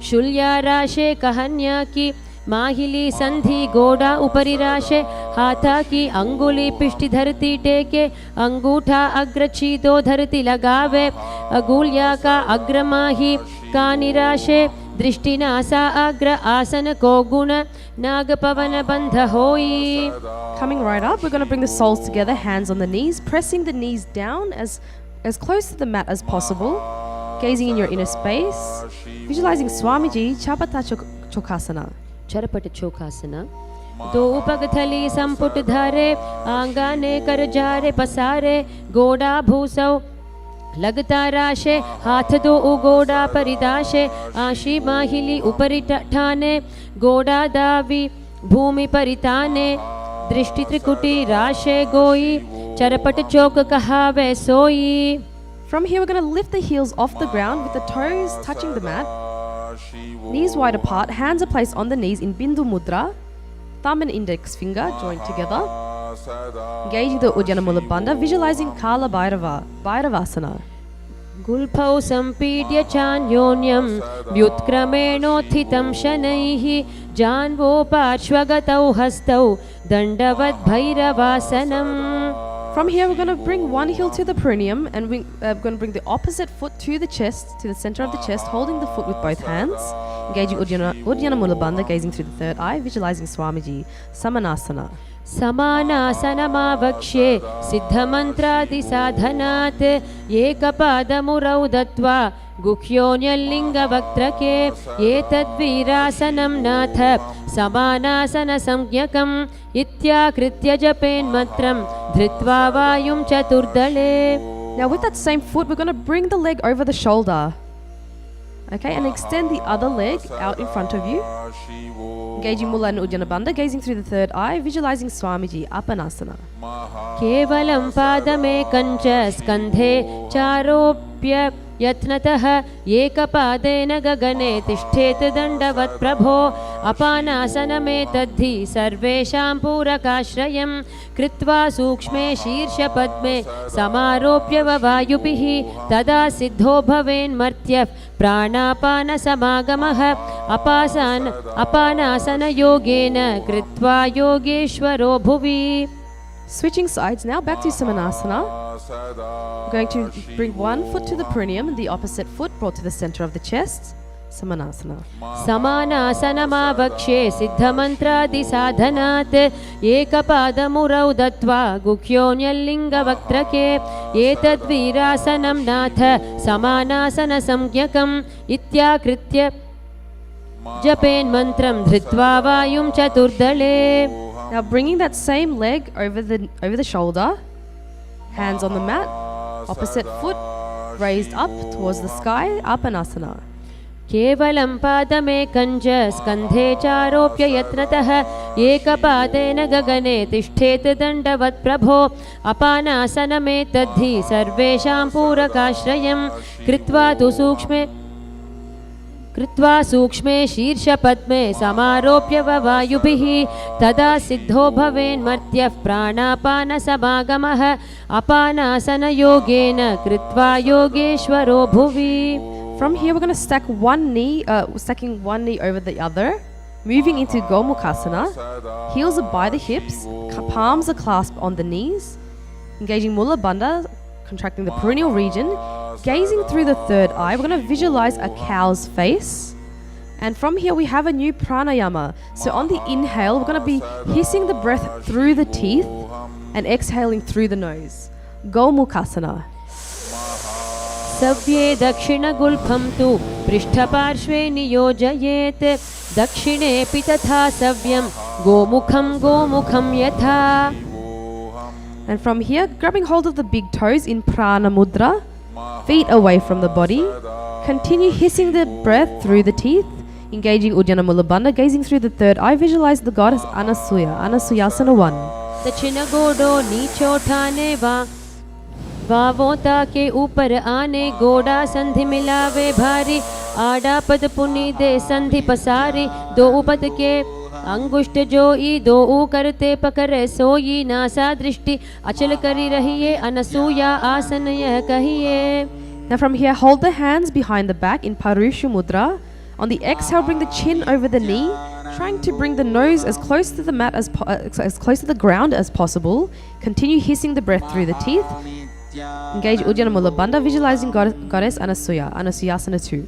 शुल्या राशे कहन्या की माहिली संधि गोड़ा उपरि राशे हाथा की अंगुली पिष्टि धरती टेके अंगूठा अग्रचीतो धरती लगावे अगुल्या का अग्रमाही का निराशे दृष्टि नासा अग्र आसन को गुण नाग पवन बंध होई. Coming right up, we're going to bring the soles together, hands on the knees, pressing the knees down as close to the mat as possible, gazing in your inner space, visualizing Swamiji Chapata Chokasana. Charpat चोखासना. दो उपगथली संपुट धारे आंगाने कर जारे पसारे गोड़ा भूसौ लगता राशे हाथ दो उगोड़ा परिदाशे आशी माहिली उपरि ठाने गोड़ा दावी भूमि परिताने दृष्टि त्रिकुटी राशे गोई चरपट चौक कहावे सोई. From here, we're going to lift the heels off the ground with the toes touching the mat. Knees wide apart, hands are placed on the knees in Bindu Mudra, thumb and index finger joined together. Engaging the Uddiyana Mula Bandha, visualizing Kala Bhairavasana. गुल्फौ संपीड्य चान्योन्यं व्युत्क्रमेणोत्थितं शनैः जान्वो पार्श्वगतौ हस्तौ दण्डवद् भैरवासनम्. From here, we're going to bring one heel to the perineum and we're going to bring the opposite foot to the chest, to the center of the chest, holding the foot with both hands. Engaging Uddiyana Mula Bandha, gazing through the third eye, visualizing Swamiji, Samanasana. समानासनमावक्ष्ये सिद्धमन्त्रादिसाधनात् एकपादमुरौ दत्वा गुह्योऽन्यलिङ्गवक्त्रके एतद्वीरासनं नाथ समानासनसंज्ञकम् इत्याकृत्य जपेन्मन्त्रं धृत्वा वायुं चतुर्दले. Now with that same foot, we're going to bring the leg over the shoulder. Okay, and extend the other leg out in front of you. Engaging Mula and Uddiyana Bandha, gazing through the third eye, visualizing Swamiji, Apanasana. केवलं पादमेकञ्च स्कन्धे चारोप्य यत्नतः एकपादेन गगने तिष्ठेत् दण्डवत् प्रभो अपानासनमेतद्धि सर्वेषां पूरकाश्रयं कृत्वा सूक्ष्मे शीर्षपद्मे समारोप्य वायुभिः तदा सिद्धो भवेन्मर्त्यः प्राणापानसमागमः अपानासनयोगेन कृत्वा योगेश्वरो भुवि. Switching sides now, back to Samanasana. We're going to bring one foot to the perineum and the opposite foot brought to the center of the chest. Samanasana. समानासनमावक्ष्ये सिद्धमन्त्रादिसाधनात् एकपादमुरौ दत्वा गुह्योऽन्यलिङ्गवक्त्रके एतद्वीरासनं नाथ समानासनसंज्ञकम् इत्याकृत्य जपेन्मन्त्रं धृत्वा वायुं चतुर्दले. Now bringing that same leg over the shoulder, hands on the mat, opposite foot raised up towards the sky, Apanasana. केवलं पादमेकञ्च स्कन्धे चारोप्य यत्नतः एकपादेन गगने तिष्ठेत् दण्डवत् प्रभो अपानासनमेतद्धि सर्वेषां पूरकाश्रयं कृत्वा सूक्ष्मे शीर्षपद्मे समारोप्य वायुभिः तदा सिद्धो भवेन्मर्त्यः प्राणापानसमागमः अपानासनयोगेन कृत्वा योगेश्वरो भुवि. From here, we're going to stack stacking one knee over the other, moving into Gomukhasana. Heels are by the hips, palms are clasped on the knees, engaging Mula Bandha, contracting the perineal region, gazing through the third eye. We're going to visualize a cow's face. And from here, we have a new pranayama. So on the inhale, we're going to be hissing the breath through the teeth and exhaling through the nose. Gomukhasana. सव्ये दक्षिणगुल्फं तु पृष्ठपार्श्वे नियोजयेत् दक्षिणेऽपि तथा सव्यं गोमुखं यथा. And from here, grabbing hold of the big toes in prana mudra, feet away from the body, continue hissing the breath through the teeth, engaging Uddiyana Mula Bandha, gazing through the third eye, visualize the goddess Anasuyasana 1. दक्षिणगोडो नीचोठाने वावोता के ऊपर आने गोड़ा संधि मिलावे भारी आड़ा पद पुनी दे संधि पसारी दो उपद के अंगुष्ठ जोई दो ऊ करते पकड़े सोई नासा दृष्टि अचल करी रहिए अनसूया आसन यह कहिए. Now from here, hold the hands behind the back in Parushu Mudra. On the exhale, bring the chin over the knee, trying to bring the nose as close to the mat as close to the ground as possible. Continue hissing the breath through the teeth. Engage Uddiyana Mula Bandha, visualizing Goddess Anasuya, Anusuyasana 2.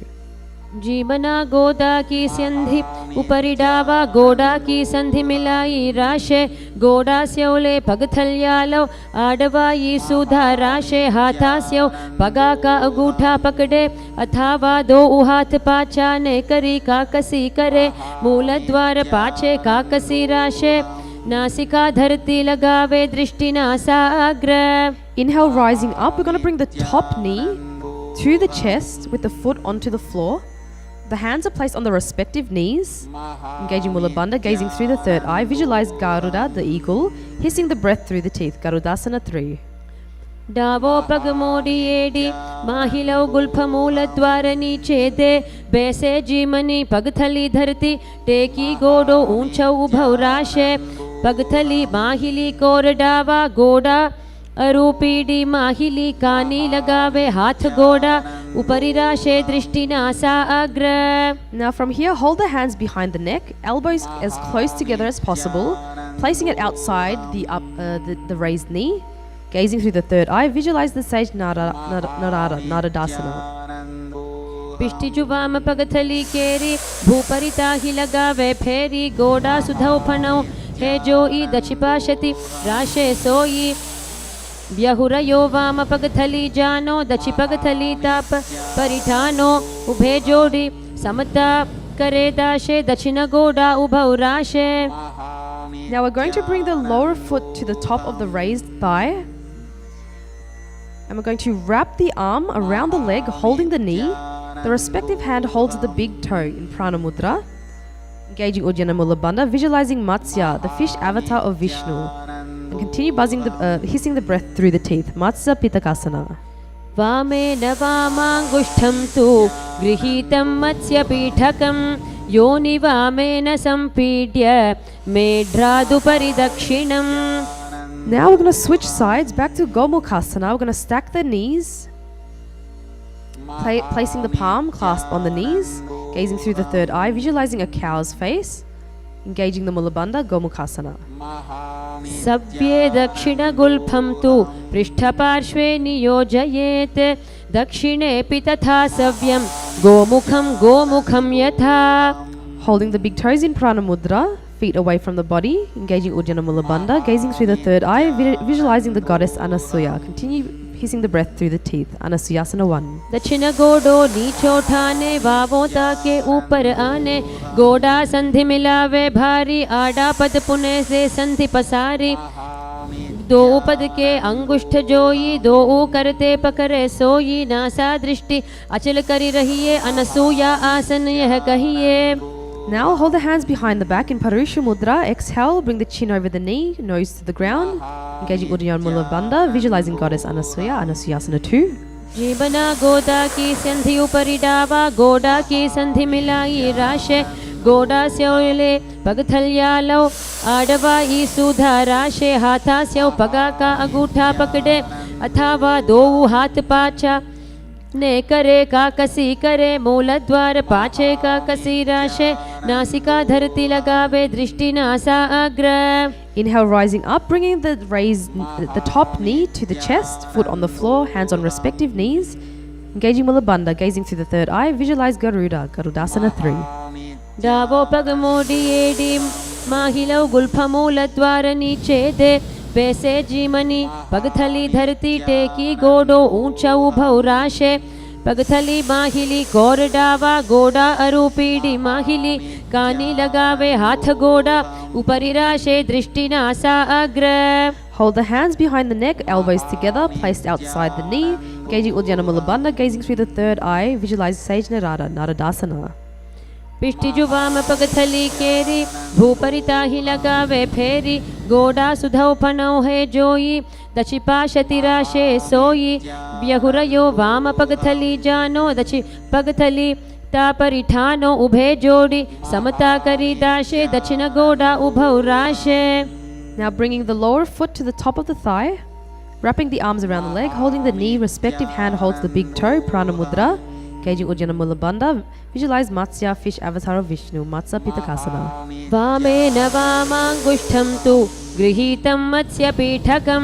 जीवना गोदा की संधि उपरि डावा गोडा की संधि मिलाई राशे गोडा स्योले पगथल्यालो आडवाई सुधा राशे हाथा स्यो पगा का अंगूठा पकड़े अथावा दो हाथ पाचा ने करी काकसी करे मूल द्वार पाछे काकसी राशे नासिका धरती लगावे दृष्टि नासाग्र. Inhale, rising up. We're going to bring the top knee to the chest with the foot onto the floor. The hands are placed on the respective knees. Engaging Mula Bandha, gazing through the third eye. Visualize Garuda, the eagle, hissing the breath through the teeth. Garudasana 3. Davos पग मोड़ी AD माहिलो Gulf मूल द्वार नीचे दे बैसे जीमनी पगथली धरती टेकी गोडो ऊंचा उभव राशे पगथली माहिली core डावा गोडा अरूपीडी माहिली कानी लगावे हाथ गोडा उपरि राशे दृष्टि नासा अग्र. Now from here, hold the hands behind the neck, elbows as close together as possible, placing it outside the raised knee. Gazing through the third eye, visualize the sage Naradasana. पिष्टि जुवाम पगथली केरी भूपरिता ही लगावे फेरी गोडा सुधौ फनौ हे जोई दक्षिपाशति राशे सोई व्यहुरयो वाम पगथली जानो दक्षि पगथली ताप परिठानो उभे जोड़ी समता करे दाशे दक्षिण गोडा उभौ राशे. Now we're going to bring the lower foot to the top of the raised thigh. And we're going to wrap the arm around the leg, holding the knee. The respective hand holds the big toe in Prana Mudra. Engaging Uddiyana Mula Bandha, visualizing Matsya, the fish avatar of Vishnu. And continue hissing the breath through the teeth. Matsya Pitakasana. वामे न वामाङ्गुष्ठं तु गृहीतं मत्स्यपीठकं योनि वामेन सम्पीड्य मेढ्रादुपरि दक्षिणम्. Now we're going to switch sides back to Gomukhasana. We're going to stack the knees, placing the palm clasped on the knees, gazing through the third eye, visualizing a cow's face, engaging the Mula Bandha, Gomukhasana. सव्ये दक्षिणगुल्फं तु पृष्ठपार्श्वे नियोजयेत् दक्षिणेऽपि तथा सव्यं गोमुखं यथा. Holding the big toes in Prana Mudra, feet away from the body, engaging Uddiyana Mula Bandha, gazing through the third eye, visualizing the goddess Anasuya. Continue hissing the breath through the teeth. Anasuyasana 1. दक्षिण गोडो नीचो ठाने वावोता के ऊपर आने गोडा संधि मिलावे भारी आडा पद पुने से संधि पसारी दो पद के अंगुष्ठ जोई दो करते पकड़े सोई नासा दृष्टि अचल करी रहिए अनसूया आसन यह कहिए. Now hold the hands behind the back in Parusha Mudra. Exhale, bring the chin over the knee, nose to the ground. Engaging Uddiyana Mula Bandha, visualizing goddess Anasuya, Anusuyasana 2. जीवना गोदा की संधि उपरि डावा गोडा की संधि मिलाई राशे गोडा स्योले पगथल्यालो आडवा ई सुधा राशे हाथा स्यो पगा का अंगूठा पकड़े अथवा दो हाथ पाछा ने करे काकसी करे मूल द्वार पाछे काकसी राशे नासिका धरती लगावे दृष्टि नासा अग्र. Inhale, rising up, bringing the top knee to the chest, foot on the floor, hands on respective knees. Engaging Mula Bandha, gazing through the third eye, visualize Garuda, Garudasana 3. Davos पग मोड़ी AD माहिलो Gulf मूल द्वार नीचे दे वैसे जीमनी पगथली धरती टेकी गोडो ऊंचा उभव राशे पगथली माहिली core डावा गोडा अरूपीडी माहिली कानी लगावे हाथ गोडा उपरि राशे दृष्टि नासा अग्र. Hold the hands behind the neck, elbows together, placed outside the knee. Engaging Uddiyana Mula Bandha, gazing through the third eye, visualize Sage Narada, Naradasana. पिष्टि जुवाम पगथली केरी भूपरिता ही लगावे फेरी गोडा सुधौ फनौ है जोई दक्षि पाशति राशे सोई व्यहुरयो वाम पगथली जानो दक्षि पगथली तापरिठानो उभे जोड़ी समता करी दाशे दक्षिण गोडा उभौ राशे. Now bringing the lower foot to the top of the thigh, wrapping the arms around the leg, holding the knee, respective hand holds the big toe, Prana Mudra. Engaging Uddiyana Mula Bandha, visualize Matsya, fish avatar of Vishnu, Matsa Pitakasana. वामेन वामाङ्गुष्ठं तु गृहीतं मत्स्यपीठकं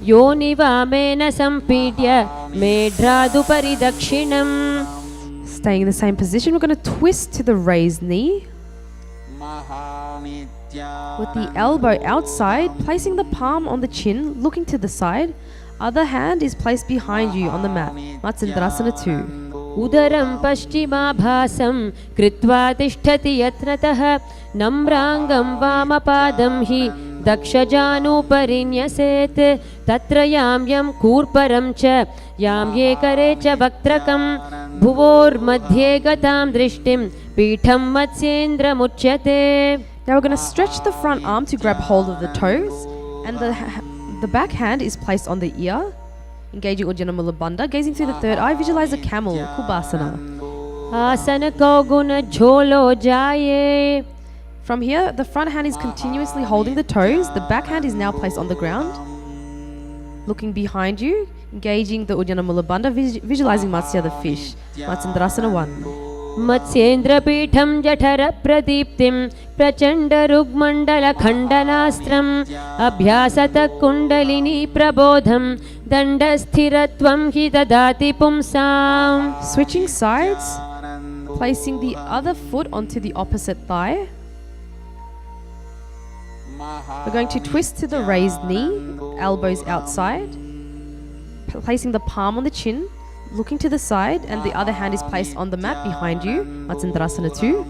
योनि वामेन सम्पीड्य मेढ्रादुपरि दक्षिणम्. Staying in the same position, we're going to twist to the raised knee with the elbow outside, placing the palm on the chin, looking to the side. Other hand is placed behind you on the mat. Matsendrasana 2. उदरं पश्चिमाभासं कृत्वा तिष्ठति यत्नतः नम्राङ्गं वामपादं हि दक्षजानुपरि न्यसेत् तत्र यां यं कूर्परं च यां ये करे च वक्त्रकं भुवोर्मध्ये गतां दृष्टिं पीठं मत्स्येन्द्रमुच्यते. Now we're going to stretch the front arm to grab hold of the toes, and the back hand is placed on the ear. Engaging Uddiyana Mula Bandha, gazing through the third eye, visualize a camel, Kubasana. आसन कौगुन झोलो जाये. From here, the front hand is continuously holding the toes, the back hand is now placed on the ground. Looking behind you, engaging the Uddiyana Mula Bandha, visualizing Matsya the fish, Matsendrasana 1. मत्स्येन्द्रपीठं जठरप्रदीप्तिं प्रचण्डरुग्मण्डलखण्डनास्त्रम् अभ्यासतः kundalini प्रबोधं दण्डस्थिरत्वं हि ददाति पुंसाम्. Switching sides, placing the other foot onto the opposite thigh. We're going to twist to the raised knee, elbows outside, placing the palm on the chin, looking to the side, and the other hand is placed on the mat behind you, Matsendrasana 2.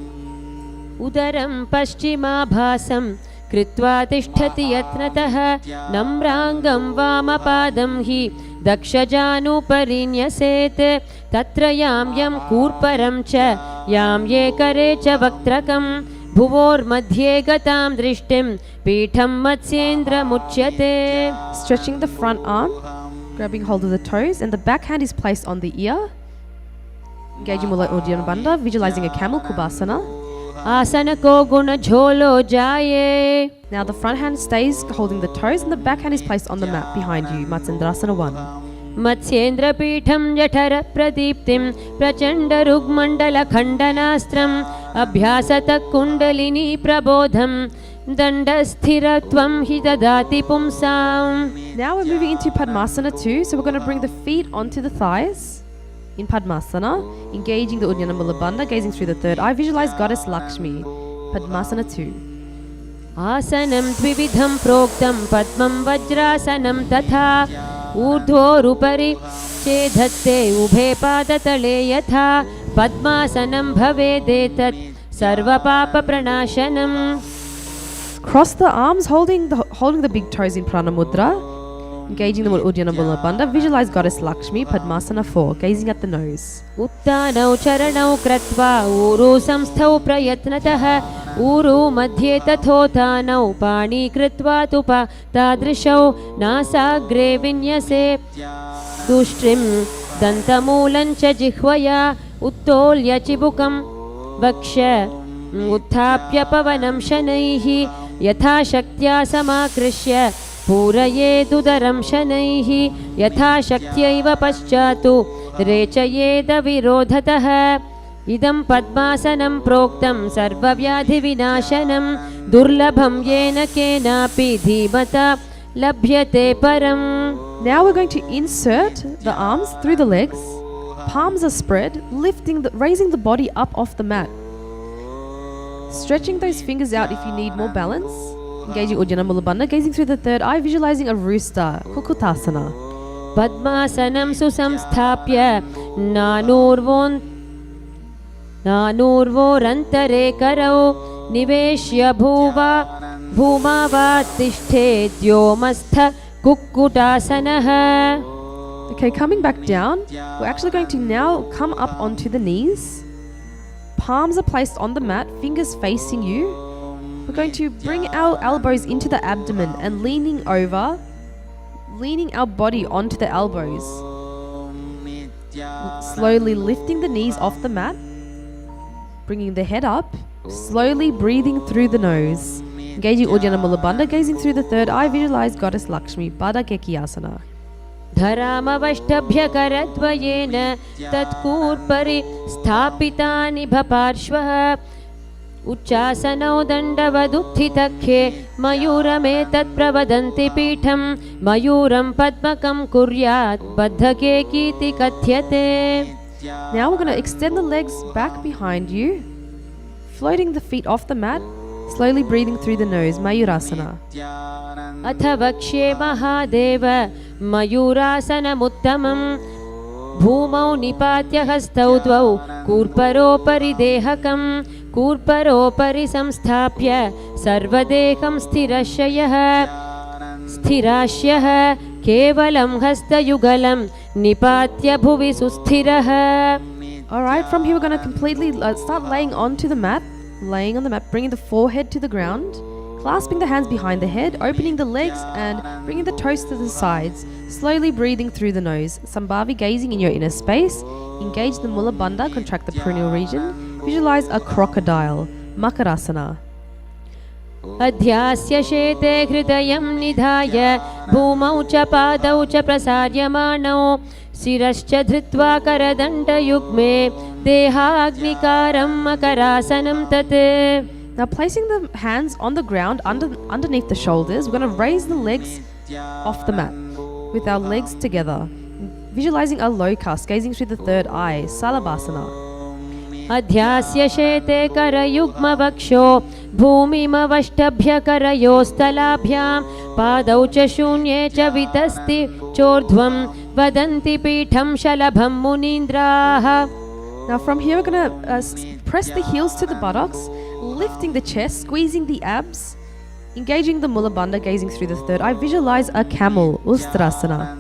उदरं पश्चिमाभासं कृत्वा तिष्ठति यत्नतः नम्राङ्गं वामपादं हि दक्षजानुपरि न्यसेत् तत्र यां यं कूर्परं च यां ये करे च वक्त्रकं भुवोर्मध्ये गतां दृष्टिं पीठं मत्स्येन्द्रमुच्यते. Stretching the front arm, grabbing hold of the toes, and the back hand is placed on the ear. Engaging Mula Uddiyana Bandha, visualizing a camel, Kubasana. आसन को गुण झोलो जाये. Now the front hand stays holding the toes, and the back hand is placed on the mat behind you, Matsendrasana 1. मत्स्येन्द्रपीठं जठरप्रदीप्तिं प्रचण्डरुग्मण्डलखण्डनास्त्रम् अभ्यासतः kundalini प्रबोधं दण्डस्थिरत्वं हि ददाति पुंसाम्. Now we're moving into Padmasana 2, so we're going to bring the feet onto the thighs. In Padmasana, engaging the Uddiyana Mula Bandha, gazing through the third eye, visualize Goddess Lakshmi, Padmasana 2. आसनं द्विविधं प्रोक्तं पद्मं वज्रासनं तथा ऊर्ध्वोरुपरि चेधत्ते उभे पादतले यथा पद्मासनं भवेदेतत् सर्वपापप्रणाशनम्. Cross the arms, holding the big toes in Prana Mudra. Engaging the Uddiyana Mula Bandha, visualize Goddess Lakshmi, Padmasana 4, gazing at the nose. उत्तानौ चरणौ कृत्वा ऊरु संस्थौ प्रयत्नतः ऊरु मध्ये तथोत्थानौ पाणि कृत्वा तुपा तादृशौ नासाग्रे विन्यसे दुष्ट्रिं दन्तमूलं च जिह्वया उत्तोल्य चिबुकं वक्ष उत्थाप्य पवनं शनैः यथाशक्त्या समाकृष्य पूरयेदुदरं शनैः यथाशक्त्यैव पश्चातु रेचयेद विरोधतः. इदं पद्मासनं प्रोक्तं सर्वव्याधिविनाशनं दुर्लभं येन केनापि धीमता लभ्यते परम्. Now we're going to insert the arms through the legs. Palms are spread, raising the body up off the mat. Stretching those fingers out if you need more balance. Engaging Uddiyana Mula Bandha, gazing through the third eye, visualizing a rooster, Kukutasana. पद्मासनं सुसंस्थाप्य नानूर्वोरन्तरे करौ निवेश्य भूमा वा तिष्ठेद्योमस्थ कुक्कुटासनः. Okay, coming back down, we're actually going to now come up onto the knees. Palms are placed on the mat, fingers facing you. We're going to bring our elbows into the abdomen and leaning our body onto the elbows. Slowly lifting the knees off the mat, bringing the head up, slowly breathing through the nose. Engaging Uddiyana Mula Bandha, gazing through the third eye, visualize Goddess Lakshmi, Baddha Keki Asana. धरामवष्टभ्यकरद्वयेन तत्कूर्परि स्थापितानि भपार्श्वः उच्चासनौ दण्डवदुत्थितख्ये मयूरमेतत् प्रवदन्ति पीठं मयूरं पद्मकं कुर्यात् बद्धके कीति कथ्यते. Now we're going to extend the legs back behind you, floating the feet off the mat, slowly breathing through the nose, Mayurasana. अथ वक्ष्ये महादेव मयूरासनमुत्तमं भूमौ निपात्य हस्तौ द्वौ कूर्परोपरि देहकं कूर्परोपरि संस्थाप्य सर्वदेहं स्थिराश्यः केवलं हस्तयुगलं निपात्य भुवि सुस्थिरः. Alright, from here we're going to completely start laying onto the mat, laying on the mat, bringing the forehead to the ground, clasping the hands behind the head, opening the legs and bringing the toes to the sides, slowly breathing through the nose. Sambhavi gazing in your inner space, engage the Mula Bandha, contract the perineal region, visualize a crocodile, Makarasana. अध्यास्य शेते हृदयं निधाय भूमौ च पादौ च प्रसार्यमाणौ शिरश्च धृत्वा करदण्डयुग्मे देहाग्निकारं मकरासनं तत्. Now placing the hands on the ground underneath the shoulders, we're going to raise the legs off the mat with our legs together. Visualizing a locust, gazing through the third eye, Salabhasana. अध्यास्य शेते करयुग्मवक्षो भूमिमवष्टभ्य करयोस्तलाभ्यां पादौ च शून्ये च वितस्ति चोर्ध्वं वदन्ति पीठं शलभं मुनीन्द्राः. Now from here we're going to press the heels to the buttocks, lifting the chest, squeezing the abs, engaging the Mula Bandha, gazing through the third eye. Visualize a camel, Ustrasana.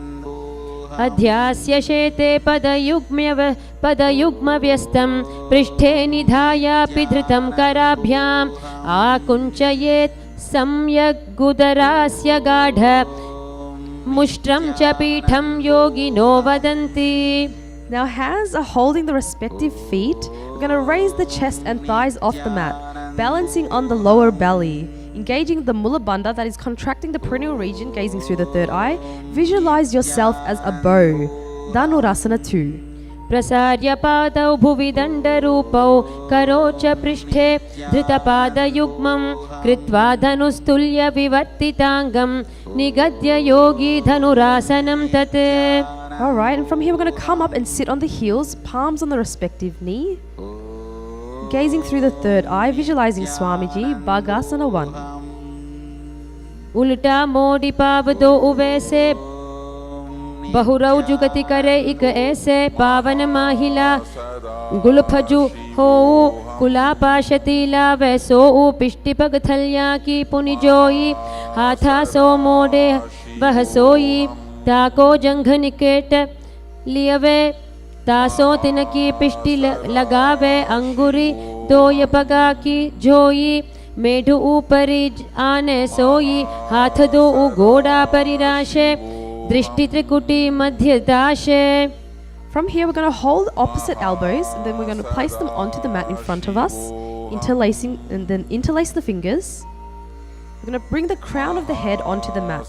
अध्यास्य शेते पदयुग्मव्यस्तं पृष्ठे निधायापि धृतं कराभ्याम् आकुञ्चयेत् सम्यग्गुदरास्य गाढ मुष्ट्रं च पीठं योगिनो वदन्ति. Now hands are holding the respective feet. We're going to raise the chest and thighs off the mat, balancing on the lower belly. Engaging the Mula Bandha, that is contracting the perineal region, gazing through the third eye. Visualize yourself as a bow, Dhanurasana 2. प्रसार्य पादौ भुवि दण्डरूपौ करो च पृष्ठे धृतपादयुग्मं कृत्वा धनुस्तुल्य विवर्तिताङ्गं निगद्य योगी धनुरासनं तत्. Alright, and from here we're going to come up and sit on the heels, palms on the respective knee. Gazing through the third eye, visualizing Swamiji, Bhagasana 1. उल्टा मोड़ी पावदो उवैसे बहुरौ जुगति करे इक ऐसे पावन माहिला गुलफजु हो कुलापाशतीला वैसो पिष्टि पगथल्या की पुनिजोई हाथा सो मोड़े वह सोई ताको जंघ निकेट लियवे तासो तिनकी पिष्टि लगावे अंगुरी दोय पगा की जोई मेढु ऊपरी आने सोई हाथ दो घोड़ा परिराशे दृष्टि त्रिकुटी मध्य दाशे. From here we're going to hold opposite elbows and then we're going to place them onto the mat in front of us, interlacing and then interlace the fingers. We're going to bring the crown of the head onto the mat.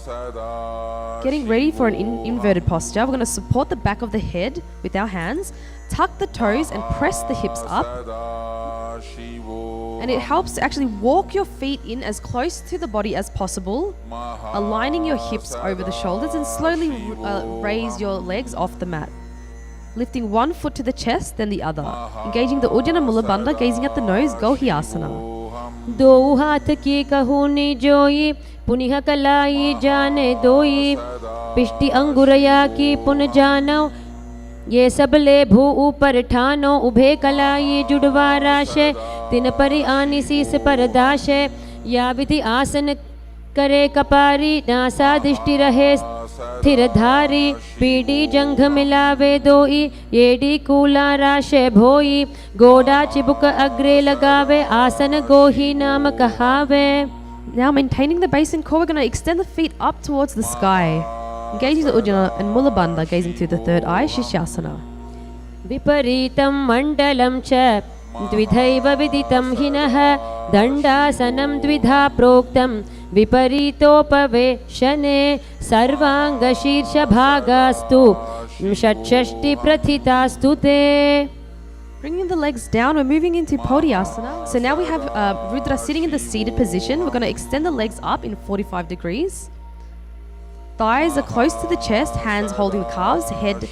Getting ready for an inverted posture. We're going to support the back of the head with our hands, tuck the toes and press the hips up. And it helps to actually walk your feet in as close to the body as possible, aligning your hips over the shoulders and slowly raise your legs off the mat. Lifting one foot to the chest, then the other. Engaging the Uddiyana Mula Bandha, gazing at the nose, Gohyasana. दो हाथ की कहूनी जोई पुनिह कलाई जाने दोई पिष्टि अंगुरया की पुन जानो ये सबले भू ऊपर ठानो उभे कलाई जुड़वा राशे तिन परि आनी सीस पर दाशे या विधि आसन करे कपारी नासा दृष्टि रहे स्थिर धारी पीडी जंघ मिलावे दोई येडी कूला राशे भोई गोडा चिबुक अग्रे लगावे आसन गोही नाम कहावे. Now maintaining the base and core, we're going to extend the feet up towards the sky. Engaging the Uddiyana and Mula Bandha, gazing through the third eye, Shishyasana. विपरीतं मण्डलं च द्विधैव विदितं हिनः दण्डासनं द्विधा प्रोक्तं विपरीतोपवेशने सर्वाङ्गशीर्षभागास्तु षट्षष्टिप्रथितास्तु ते. Bringing the legs down, we're moving into Podhyasana. So now we have Rudra sitting in the seated position. We're going to extend the legs up in 45 degrees. Thighs are close to the chest, hands holding the calves, head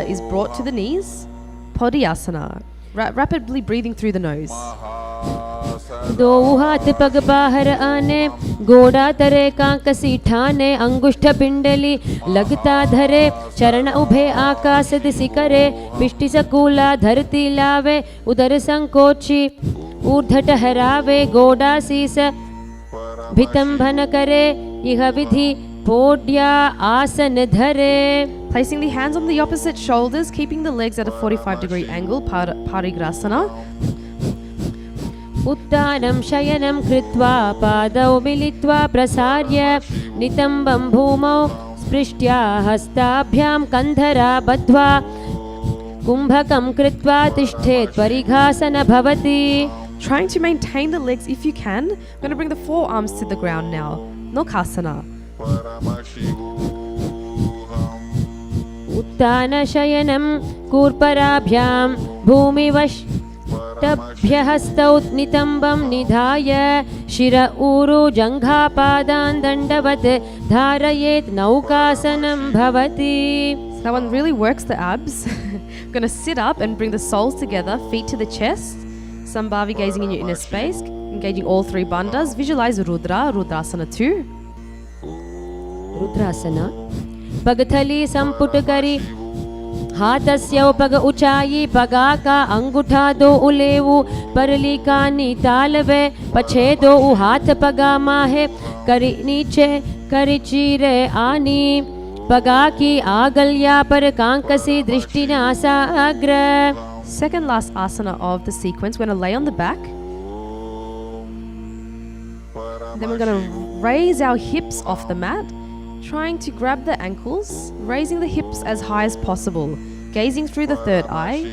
is brought to the knees. Podhyasana. Rapidly breathing through the nose. दो हाथ पग बाहर आने गोड़ा तरे कांक सीठाने अंगुष्ठ पिंडली लगता धरे चरण उभे आकाश दिशि करे पिष्टि सकूला धरती लावे उदर संकोची ऊर्ध्व ठहरावे गोड़ा शीस भितंभन करे यह विधि पोड्या आसन धरे. Placing the hands on the opposite shoulders, keeping the legs at a 45-degree angle, Parigrasana. उत्तानं शयनं कृत्वा पादौ मिलित्वा प्रसार्य नितम्बं भूमौ स्पृष्ट्या हस्ताभ्यां कन्धरा बद्ध्वा कुम्भकं कृत्वा तिष्ठेत् परिघासन भवति. Trying to maintain the legs if you can. We're going to bring the forearms to the ground now. Nokasana. उत्तान शयनं कूर्पराभ्यां भूमिवश् तभ्यहस्तौ नितम्बं निधाय शिर ऊरु जङ्घापादान् दण्डवत् धारयेत् नौकासनं भवति. So that one really works the abs. We're going to sit up and bring the soles together, feet to the chest. Sambhavi gazing in your inner space, engaging all three bandhas. Visualize Rudra, Rudrasana 2. रुद्रासना पगथली संपुट करी हाथस्य पग ऊंचाई पगा का अंगूठा दो उलेवु परली कानी तालवे पछे दो हाथ पगा माहे करी नीचे करी चीरे आनी पगा की आगल्या पर कांकसी दृष्टि नासाग्र. Second last asana of the sequence. We're going to lay on the back. Then we're going to raise our hips off the mat, trying to grab the ankles, raising the hips as high as possible, gazing through the third eye,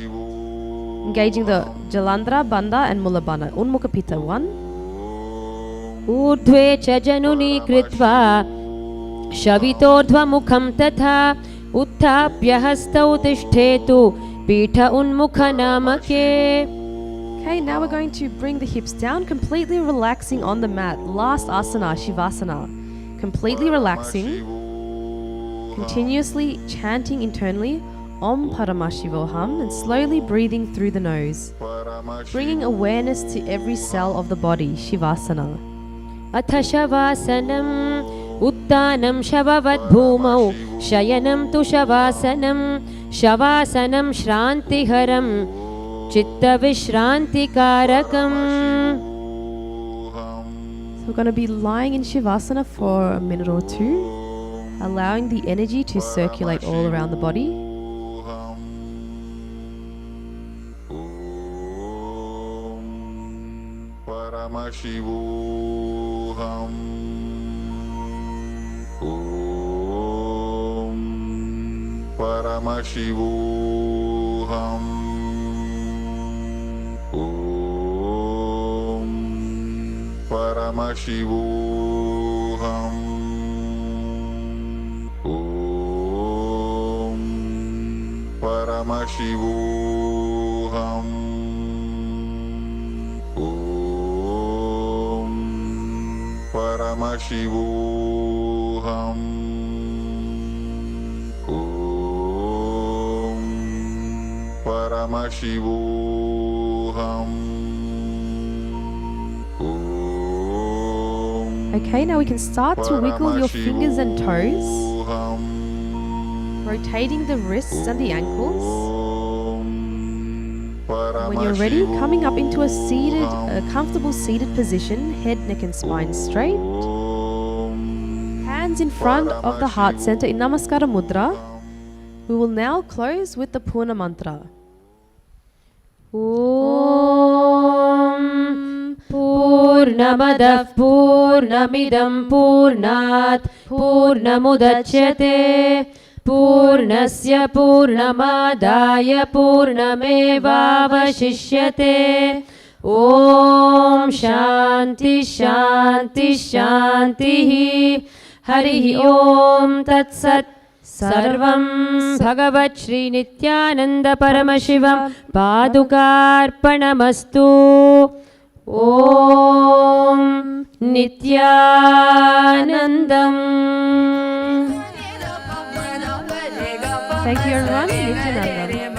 engaging the Jalandhara, Bandha and Mulabandha. Unmukapita 1. ऊर्ध्वे च जनुनी कृत्वा शवितोर्ध्वमुखं तथा उत्थाप्य हस्तौ तिष्ठेतु पीठ उन्मुख नामके. Okay, now we're going to bring the hips down, completely relaxing on the mat. Last asana, Shivasana. Completely relaxing, continuously chanting internally Om Paramashivam and slowly breathing through the nose, bringing awareness to every cell of the body. Shivasana. अथ शवासनं उत्तानं शववद् भूमौ शयनं तु शवासनं शवासनं श्रान्तिहरं चित्तविश्रान्तिकारकम्. We're going to be lying in Shivasana for a minute or two, allowing the energy to circulate all around the body. Paramashivam. Paramashivam. Paramashivam. Paramashivam. Paramashivam. Paramashivam. Okay, now we can start to wiggle your fingers and toes, rotating the wrists and the ankles. When you're ready, coming up into a comfortable seated position, head, neck and spine straight. Hands in front of the heart center in Namaskara Mudra. We will now close with the Purna Mantra. Om Purnamadah Purnamidam Purnat Purnamudachyate Purnasya Purnamadaya Purnamevavashishyate Om Shanti Shanti Shanti. Hari Om Tat Sat. Sarvam Bhagavat Shri Nithyananda Paramashivam Padukarpanamastu. Om Nithyanandam. Thank you everyone. Nithyananda.